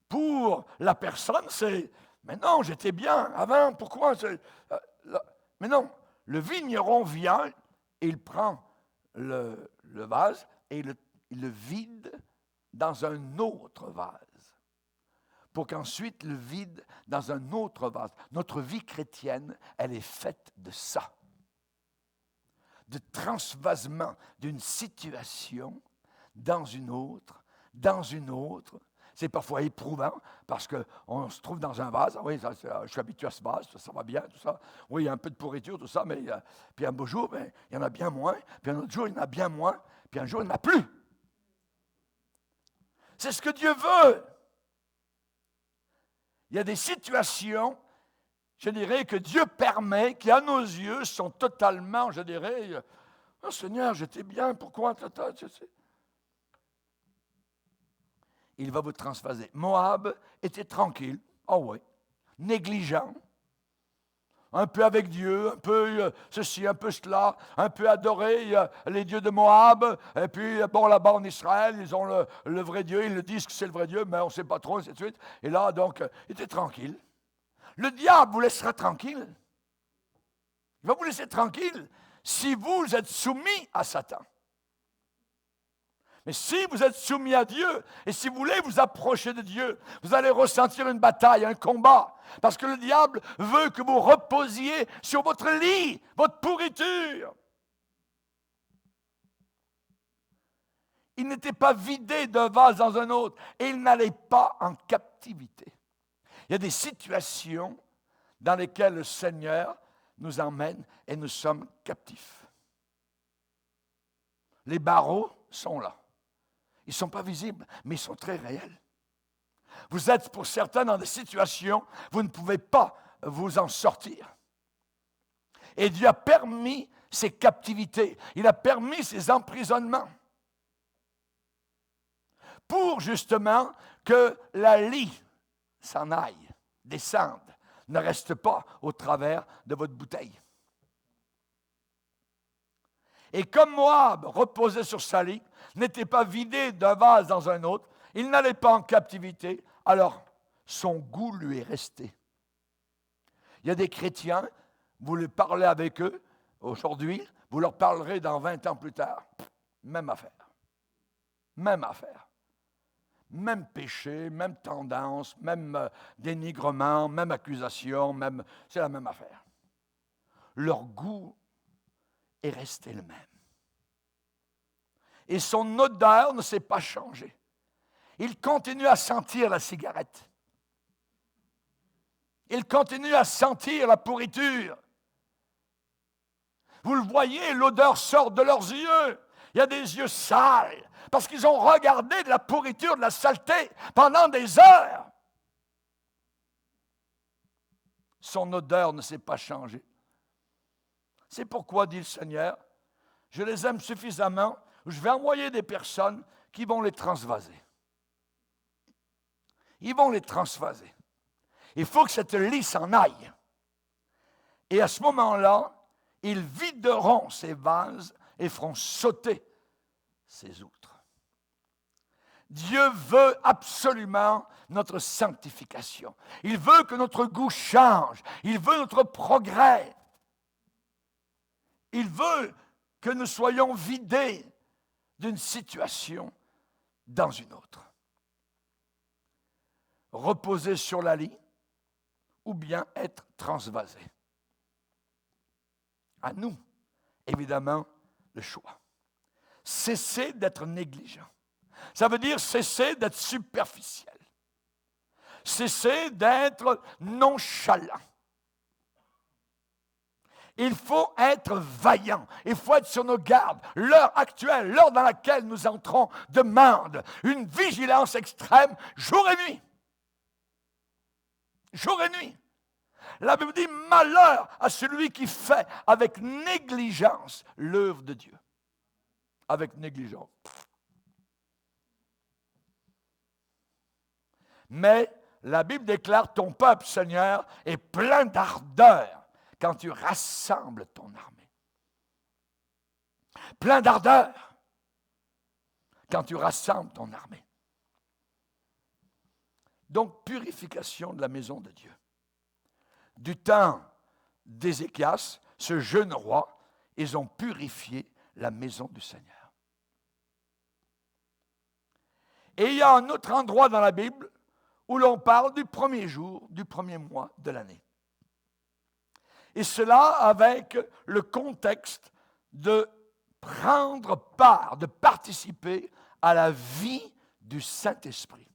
Pour la personne, c'est « Mais non, j'étais bien avant, pourquoi? » Mais non, le vigneron vient et il prend le vase et il le vide dans un autre vase, pour qu'ensuite le vide dans un autre vase. Notre vie chrétienne, elle est faite de ça, de transvasement d'une situation dans une autre, dans une autre. C'est parfois éprouvant parce qu'on se trouve dans un vase. Oui, je suis habitué à ce vase, ça va bien, tout ça. Oui, il y a un peu de pourriture, tout ça, mais puis un beau jour, il y en a bien moins. Puis un autre jour, il y en a bien moins. Puis un jour, il n'y en a plus. C'est ce que Dieu veut. Il y a des situations, je dirais, que Dieu permet, qui à nos yeux sont totalement, je dirais, « Oh Seigneur, j'étais bien, pourquoi? » Il va vous transvaser. Moab était tranquille, oui, négligent, un peu avec Dieu, un peu ceci, un peu cela, un peu adoré les dieux de Moab, et puis bon, là-bas en Israël, ils ont le vrai Dieu, ils le disent que c'est le vrai Dieu, mais on ne sait pas trop, et ainsi de suite. Et là, donc, il était tranquille. Le diable vous laissera tranquille. Il va vous laisser tranquille si vous êtes soumis à Satan. Mais si vous êtes soumis à Dieu, et si vous voulez vous approcher de Dieu, vous allez ressentir une bataille, un combat, parce que le diable veut que vous reposiez sur votre lit, votre pourriture. Il n'était pas vidé d'un vase dans un autre, et il n'allait pas en captivité. Il y a des situations dans lesquelles le Seigneur nous emmène et nous sommes captifs. Les barreaux sont là. Ils ne sont pas visibles, mais ils sont très réels. Vous êtes pour certains dans des situations, vous ne pouvez pas vous en sortir. Et Dieu a permis ces captivités, il a permis ces emprisonnements pour justement que la lie s'en aille, descende, ne reste pas au travers de votre bouteille. Et comme Moab reposait sur sa lie, n'était pas vidé d'un vase dans un autre, il n'allait pas en captivité, alors son goût lui est resté. Il y a des chrétiens, vous les parlez avec eux aujourd'hui, vous leur parlerez dans 20 ans plus tard, même affaire. Même affaire. Même péché, même tendance, même dénigrement, même accusation, c'est la même affaire. Leur goût est resté le même. Et son odeur ne s'est pas changée. Il continue à sentir la cigarette. Il continue à sentir la pourriture. Vous le voyez, l'odeur sort de leurs yeux. Il y a des yeux sales, parce qu'ils ont regardé de la pourriture, de la saleté pendant des heures. Son odeur ne s'est pas changée. C'est pourquoi, dit le Seigneur, je les aime suffisamment, je vais envoyer des personnes qui vont les transvaser. Ils vont les transvaser. Il faut que cette lie s'en aille. Et à ce moment-là, ils videront ces vases et feront sauter ses outres. Dieu veut absolument notre sanctification. Il veut que notre goût change. Il veut notre progrès. Il veut que nous soyons vidés d'une situation dans une autre. Reposer sur la lie ou bien être transvasé. À nous, évidemment, le choix. Cesser d'être négligent. Ça veut dire cesser d'être superficiel. Cesser d'être nonchalant. Il faut être vaillant. Il faut être sur nos gardes. L'heure actuelle, l'heure dans laquelle nous entrons, demande une vigilance extrême jour et nuit. Jour et nuit. La Bible dit malheur à celui qui fait avec négligence l'œuvre de Dieu. Avec négligence. Mais la Bible déclare ton peuple, Seigneur, est plein d'ardeur quand tu rassembles ton armée. Plein d'ardeur quand tu rassembles ton armée. Donc, purification de la maison de Dieu. Du temps d'Ézéchias, ce jeune roi, ils ont purifié la maison du Seigneur. Et il y a un autre endroit dans la Bible où l'on parle du premier jour, du premier mois de l'année. Et cela avec le contexte de prendre part, de participer à la vie du Saint-Esprit,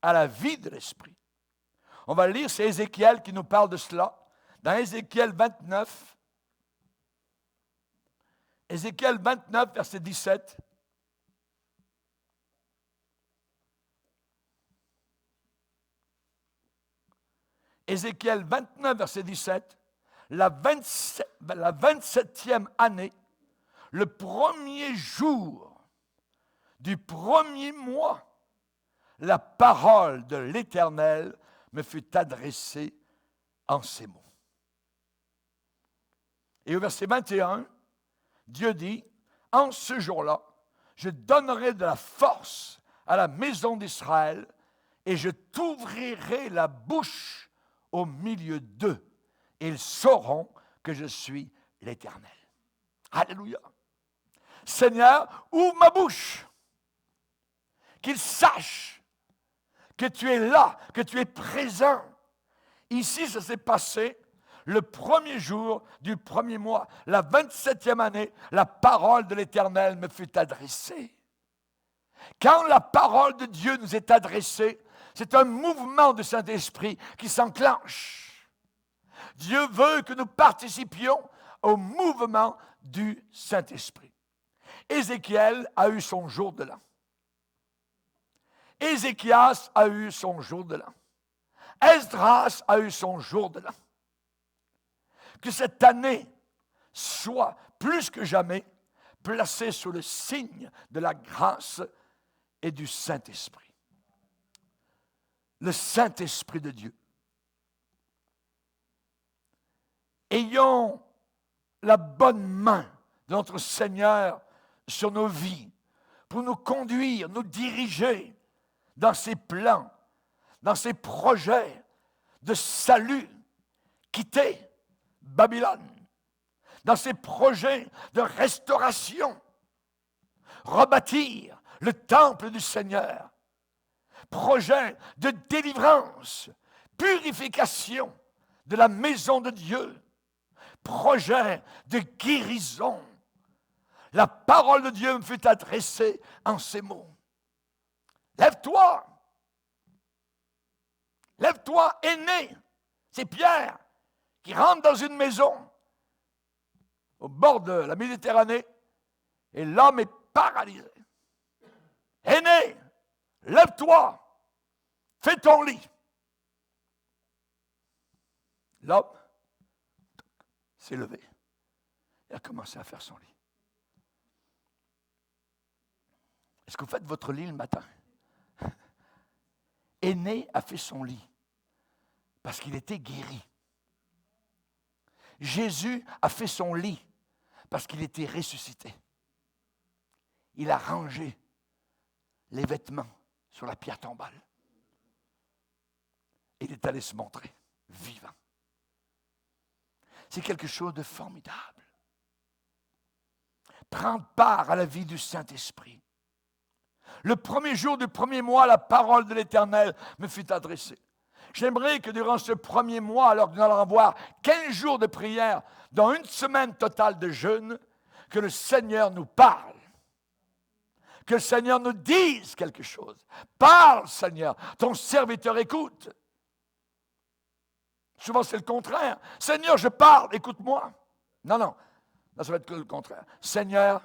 à la vie de l'Esprit. On va lire, c'est Ézéchiel qui nous parle de cela, dans Ézéchiel 29, Ézéchiel 29, verset 17. Ézéchiel 29, verset 17, la 27e année, le premier jour du premier mois, la parole de l'Éternel me fut adressée en ces mots. Et au verset 21, Dieu dit, en ce jour-là, je donnerai de la force à la maison d'Israël et je t'ouvrirai la bouche au milieu d'eux. Ils sauront que je suis l'Éternel. Alléluia. Seigneur, ouvre ma bouche. Qu'ils sachent que tu es là, que tu es présent. Ici, ça s'est passé le premier jour du premier mois, la 27e année, la parole de l'Éternel me fut adressée. Quand la parole de Dieu nous est adressée, c'est un mouvement du Saint-Esprit qui s'enclenche. Dieu veut que nous participions au mouvement du Saint-Esprit. Ézéchiel a eu son jour de l'an. Ézéchias a eu son jour de l'an. Esdras a eu son jour de l'an. Que cette année soit plus que jamais placée sous le signe de la grâce et du Saint-Esprit. Le Saint-Esprit de Dieu. Ayons la bonne main de notre Seigneur sur nos vies pour nous conduire, nous diriger dans ses plans, dans ses projets de salut, quitter Babylone, dans ses projets de restauration, rebâtir le temple du Seigneur, projet de délivrance, purification de la maison de Dieu, projet de guérison. La parole de Dieu me fut adressée en ces mots. Lève-toi! Lève-toi, aîné! C'est Pierre qui rentre dans une maison au bord de la Méditerranée et l'homme est paralysé. Aîné, lève-toi! Fais ton lit! L'homme s'est levé et a commencé à faire son lit. Est-ce que vous faites votre lit le matin? Aîné a fait son lit parce qu'il était guéri. Jésus a fait son lit parce qu'il était ressuscité. il a rangé les vêtements sur la pierre tombale. Il est allé se montrer vivant. C'est quelque chose de formidable. Prendre part à la vie du Saint-Esprit. Le premier jour du premier mois, la parole de l'Éternel me fut adressée. J'aimerais que durant ce premier mois, alors que nous allons avoir 15 jours de prière, dans une semaine totale de jeûne, que le Seigneur nous parle. Que le Seigneur nous dise quelque chose. Parle, Seigneur, ton serviteur écoute. Souvent, c'est le contraire. Seigneur, je parle, écoute-moi. Non, non. Là, ça va être le contraire. Seigneur,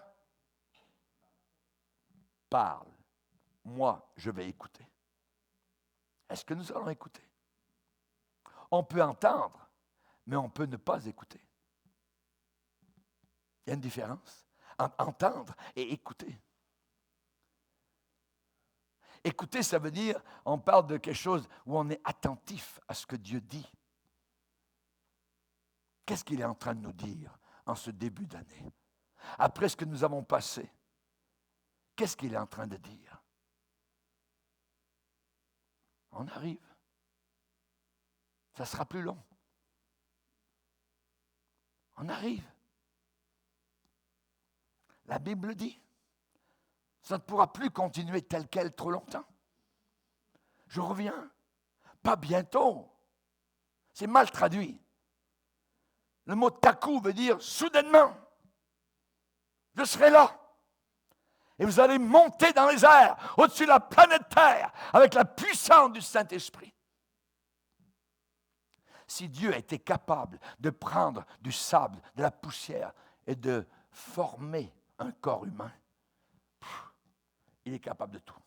parle. Moi, je vais écouter. Est-ce que nous allons écouter? On peut entendre, mais on peut ne pas écouter. Il y a une différence entre entendre et écouter. Écouter, ça veut dire, on parle de quelque chose où on est attentif à ce que Dieu dit. Qu'est-ce qu'il est en train de nous dire en ce début d'année? Après ce que nous avons passé, qu'est-ce qu'il est en train de dire? On arrive. Ça sera plus long. On arrive. La Bible dit, ça ne pourra plus continuer tel quel trop longtemps. Je reviens. Pas bientôt. C'est mal traduit. Le mot takou veut dire soudainement. Je serai là. Et vous allez monter dans les airs, au-dessus de la planète Terre, avec la puissance du Saint-Esprit. Si Dieu était capable de prendre du sable, de la poussière et de former un corps humain, il est capable de tout.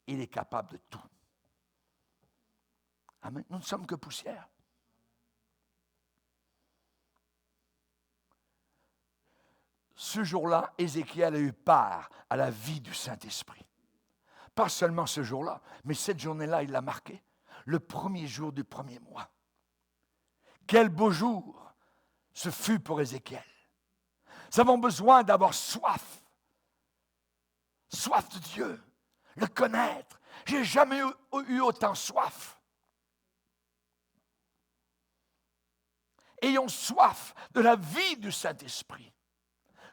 Il est capable de tout. Amen. Nous ne sommes que poussière. Ce jour-là, Ézéchiel a eu part à la vie du Saint-Esprit. Pas seulement ce jour-là, mais cette journée-là, il l'a marqué. Le premier jour du premier mois. Quel beau jour ce fut pour Ézéchiel. Nous avons besoin d'avoir soif. Soif de Dieu. Le connaître. Je n'ai jamais eu autant soif. Ayons soif de la vie du Saint-Esprit.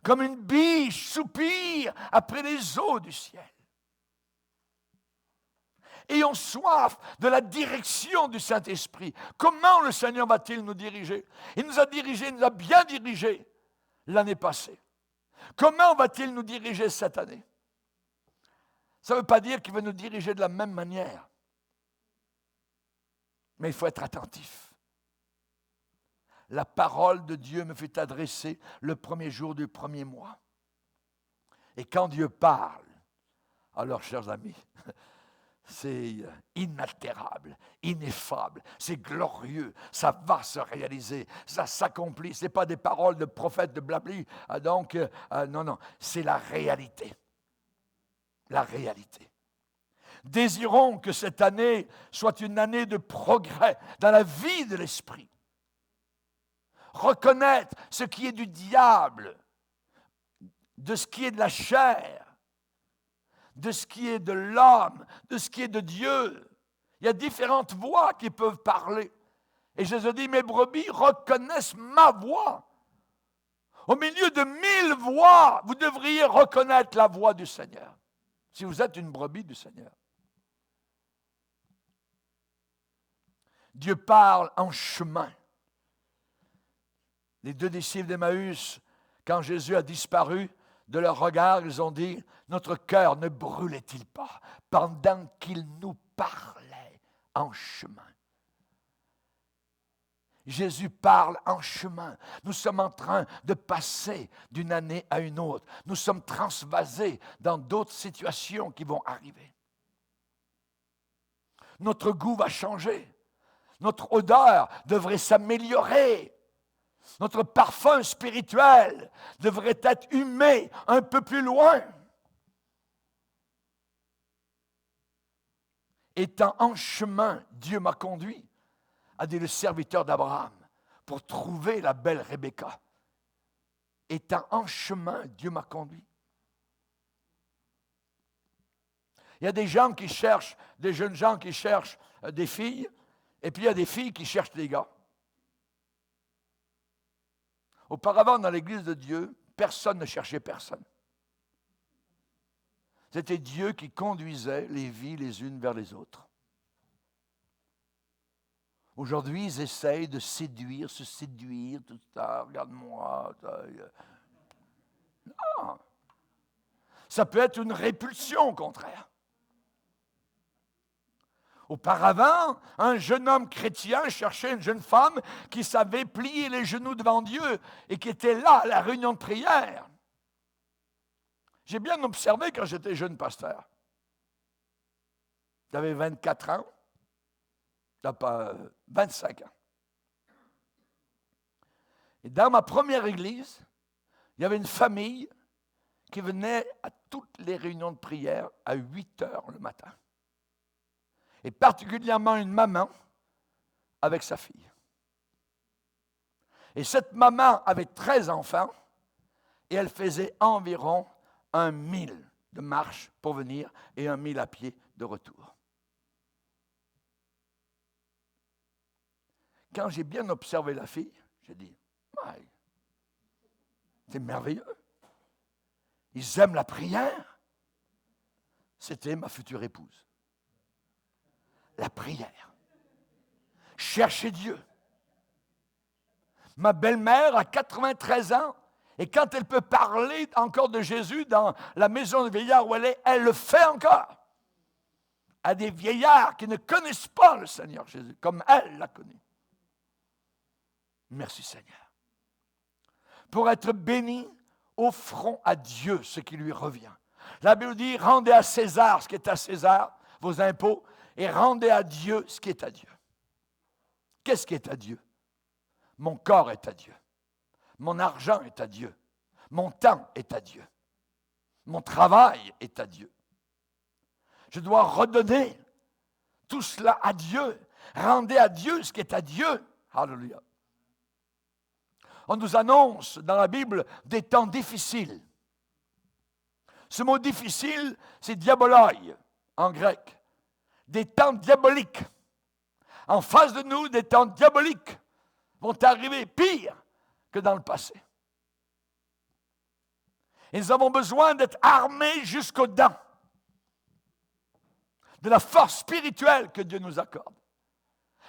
Comme une biche soupire après les eaux du ciel. Ayons soif de la direction du Saint-Esprit. Comment le Seigneur va-t-il nous diriger? Il nous a dirigés, il nous a bien dirigés l'année passée. Comment va-t-il nous diriger cette année? Ça ne veut pas dire qu'il va nous diriger de la même manière. Mais il faut être attentif. La parole de Dieu me fut adressée le premier jour du premier mois. Et quand Dieu parle, alors, chers amis, c'est inaltérable, ineffable, c'est glorieux, ça va se réaliser, ça s'accomplit. Ce n'est pas des paroles de prophètes de blabli, non, c'est la réalité. La réalité. Désirons que cette année soit une année de progrès dans la vie de l'esprit. Reconnaître ce qui est du diable, de ce qui est de la chair, de ce qui est de l'homme, de ce qui est de Dieu. Il y a différentes voix qui peuvent parler. Et Jésus dit, mes brebis reconnaissent ma voix. Au milieu de 1000 voix, vous devriez reconnaître la voix du Seigneur. Si vous êtes une brebis du Seigneur. Dieu parle en chemin. Les 2 disciples d'Emmaüs, quand Jésus a disparu, de leur regard, ils ont dit, notre cœur ne brûlait-il pas pendant qu'il nous parlait en chemin? Jésus parle en chemin. Nous sommes en train de passer d'une année à une autre. Nous sommes transvasés dans d'autres situations qui vont arriver. Notre goût va changer. Notre odeur devrait s'améliorer. Notre parfum spirituel devrait être humé un peu plus loin. Étant en chemin, Dieu m'a conduit, a dit le serviteur d'Abraham, pour trouver la belle Rebecca. étant en chemin, Dieu m'a conduit. Il y a des gens qui cherchent, des jeunes gens qui cherchent des filles, et puis il y a des filles qui cherchent des gars. Auparavant, dans l'Église de Dieu, personne ne cherchait personne. C'était Dieu qui conduisait les vies les unes vers les autres. Aujourd'hui, ils essayent de séduire, se séduire, tout ça, regarde-moi. Non. Ça peut être une répulsion, au contraire. Auparavant, un jeune homme chrétien cherchait une jeune femme qui savait plier les genoux devant Dieu et qui était là à la réunion de prière. J'ai bien observé quand j'étais jeune pasteur. J'avais 24 ans, pas 25 ans. Et dans ma première église, il y avait une famille qui venait à toutes les réunions de prière à 8 heures le matin. Et particulièrement une maman avec sa fille. Et cette maman avait 13 enfants et elle faisait environ 1000 de marche pour venir et 1000 à pied de retour. Quand j'ai bien observé la fille, j'ai dit, c'est merveilleux. Ils aiment la prière. C'était ma future épouse. La prière. Chercher Dieu. Ma belle-mère a 93 ans et quand elle peut parler encore de Jésus dans la maison de vieillards où elle est, elle le fait encore. À des vieillards qui ne connaissent pas le Seigneur Jésus, comme elle l'a connu. Merci Seigneur. Pour être béni, offrons à Dieu ce qui lui revient. La Bible dit, rendez à César ce qui est à César, vos impôts, et rendez à Dieu ce qui est à Dieu. Qu'est-ce qui est à Dieu? Mon corps est à Dieu. Mon argent est à Dieu. Mon temps est à Dieu. Mon travail est à Dieu. Je dois redonner tout cela à Dieu. Rendez à Dieu ce qui est à Dieu. Alléluia. On nous annonce dans la Bible des temps difficiles. Ce mot difficile, c'est diaboloi en grec. Des temps diaboliques. En face de nous, des temps diaboliques vont arriver pire que dans le passé. Et nous avons besoin d'être armés jusqu'aux dents de la force spirituelle que Dieu nous accorde.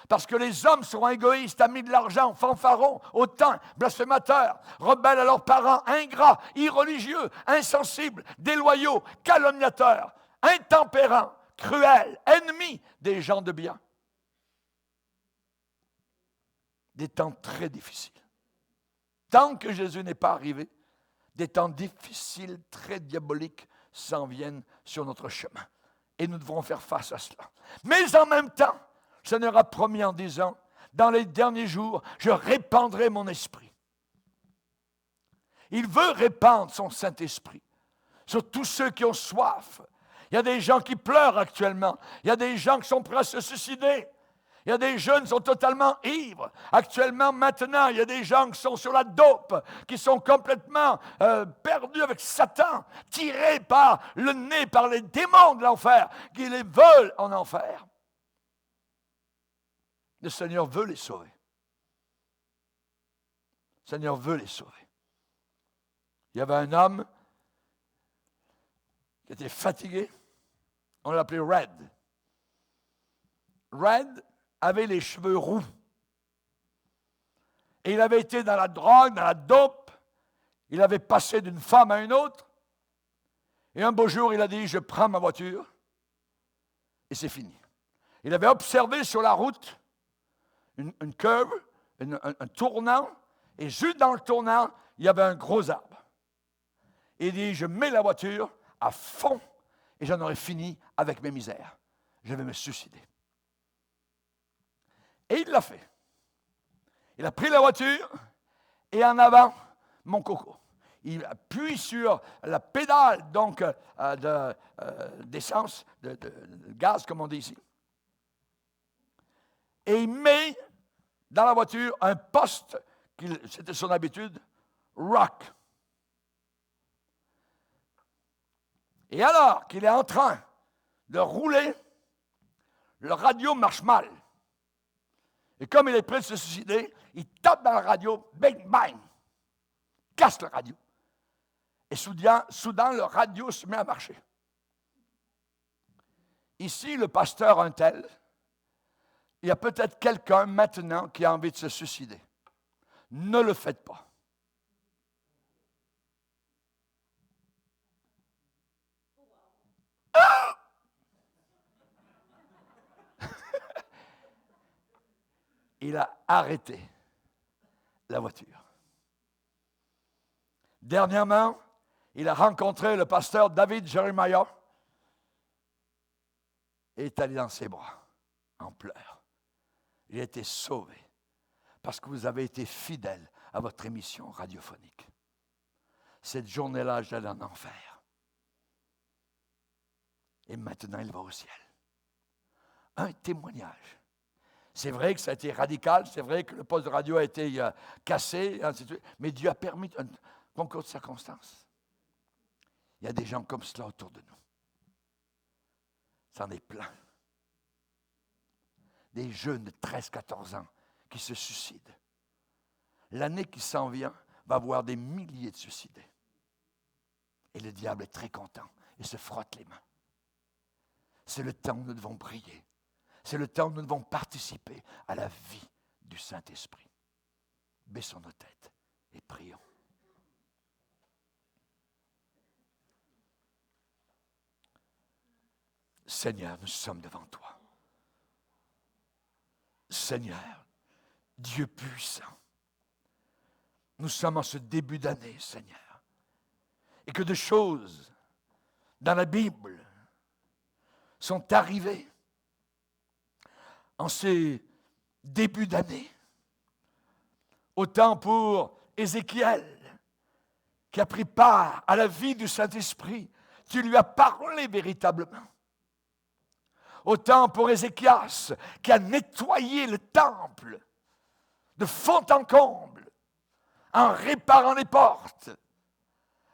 Parce que les hommes seront égoïstes, amis de l'argent, fanfarons, hautains, blasphémateurs, rebelles à leurs parents, ingrats, irreligieux, insensibles, déloyaux, calomniateurs, intempérants, cruels, ennemis des gens de bien. Des temps très difficiles. Tant que Jésus n'est pas arrivé, des temps difficiles, très diaboliques, s'en viennent sur notre chemin. Et nous devrons faire face à cela. Mais en même temps, le Seigneur a promis en disant, dans les derniers jours, je répandrai mon esprit. Il veut répandre son Saint-Esprit sur tous ceux qui ont soif. Il y a des gens qui pleurent actuellement. Il y a des gens qui sont prêts à se suicider. Il y a des jeunes qui sont totalement ivres. Actuellement, maintenant, il y a des gens qui sont sur la dope, qui sont complètement perdus avec Satan, tirés par le nez, par les démons de l'enfer, qui les veulent en enfer. Le Seigneur veut les sauver. Le Seigneur veut les sauver. Il y avait un homme qui était fatigué. On l'appelait Red. Red avait les cheveux roux. Et il avait été dans la drogue, dans la dope. Il avait passé d'une femme à une autre. Et un beau jour, il a dit, je prends ma voiture. Et c'est fini. Il avait observé sur la route une curve, un tournant. Et juste dans le tournant, il y avait un gros arbre. Et il dit, je mets la voiture à fond et j'en aurai fini avec mes misères. Je vais me suicider. Et il l'a fait. Il a pris la voiture et en avant, mon coco. Il appuie sur la pédale donc d'essence, de gaz comme on dit ici. Et il met dans la voiture un poste, c'était son habitude, rock. Et alors qu'il est en train de rouler, le radio marche mal. Et comme il est prêt de se suicider, il tape dans la radio, bang, bang, casse le radio. Et soudain, le radio se met à marcher. Ici, le pasteur un tel, il y a peut-être quelqu'un maintenant qui a envie de se suicider. Ne le faites pas. Ah! Il a arrêté la voiture. Dernièrement, il a rencontré le pasteur David Jeremiah et est allé dans ses bras en pleurs. Il a été sauvé parce que vous avez été fidèle à votre émission radiophonique. Cette journée-là, j'allais en enfer. Et maintenant, il va au ciel. Un témoignage. C'est vrai que ça a été radical, c'est vrai que le poste de radio a été cassé, ainsi de suite, mais Dieu a permis un concours de circonstances. Il y a des gens comme cela autour de nous. C'en est plein. Des jeunes de 13-14 ans qui se suicident. L'année qui s'en vient va avoir des milliers de suicidés. Et le diable est très content et se frotte les mains. C'est le temps où nous devons prier. C'est le temps où nous devons participer à la vie du Saint-Esprit. Baissons nos têtes et prions. Seigneur, nous sommes devant toi. Seigneur, Dieu puissant, nous sommes en ce début d'année, Seigneur, et que de choses dans la Bible sont arrivées en ces débuts d'année. Autant pour Ézéchiel, qui a pris part à la vie du Saint-Esprit, tu lui as parlé véritablement. Autant pour Ézéchias, qui a nettoyé le temple de fond en comble, en réparant les portes,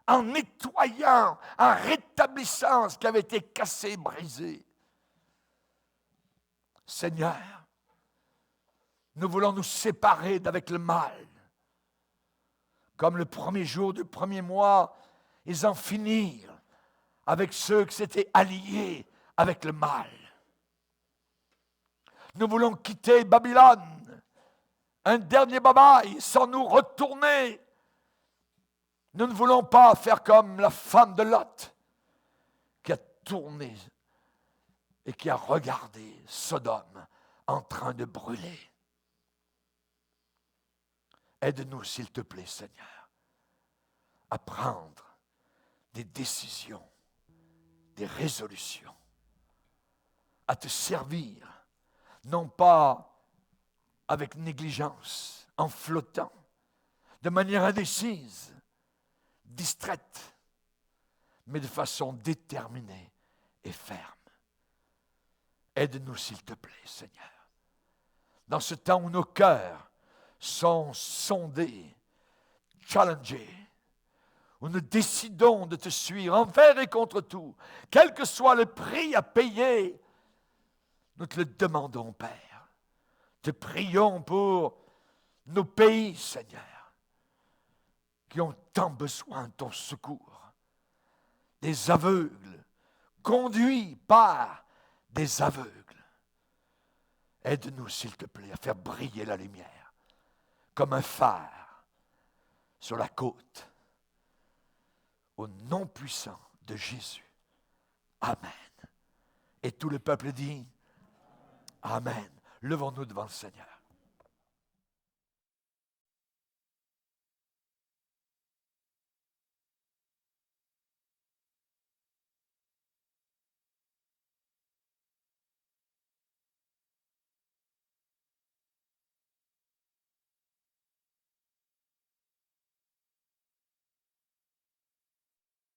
en nettoyant, en rétablissant ce qui avait été cassé, brisé. Seigneur, nous voulons nous séparer d'avec le mal. Comme le premier jour du premier mois, ils en finirent avec ceux qui s'étaient alliés avec le mal. Nous voulons quitter Babylone, un dernier bye-bye, sans nous retourner. Nous ne voulons pas faire comme la femme de Lot, qui a tourné et qui a regardé Sodome en train de brûler. Aide-nous, s'il te plaît, Seigneur, à prendre des décisions, des résolutions, à te servir, non pas avec négligence, en flottant, de manière indécise, distraite, mais de façon déterminée et ferme. Aide-nous, s'il te plaît, Seigneur, dans ce temps où nos cœurs sont sondés, challengés, où nous décidons de te suivre envers et contre tout, quel que soit le prix à payer, nous te le demandons, Père. Te prions pour nos pays, Seigneur, qui ont tant besoin de ton secours. Des aveugles, conduits par des aveugles. Aide-nous, s'il te plaît, à faire briller la lumière, comme un phare sur la côte, au nom puissant de Jésus. Amen. Et tout le peuple dit Amen. Levons-nous devant le Seigneur.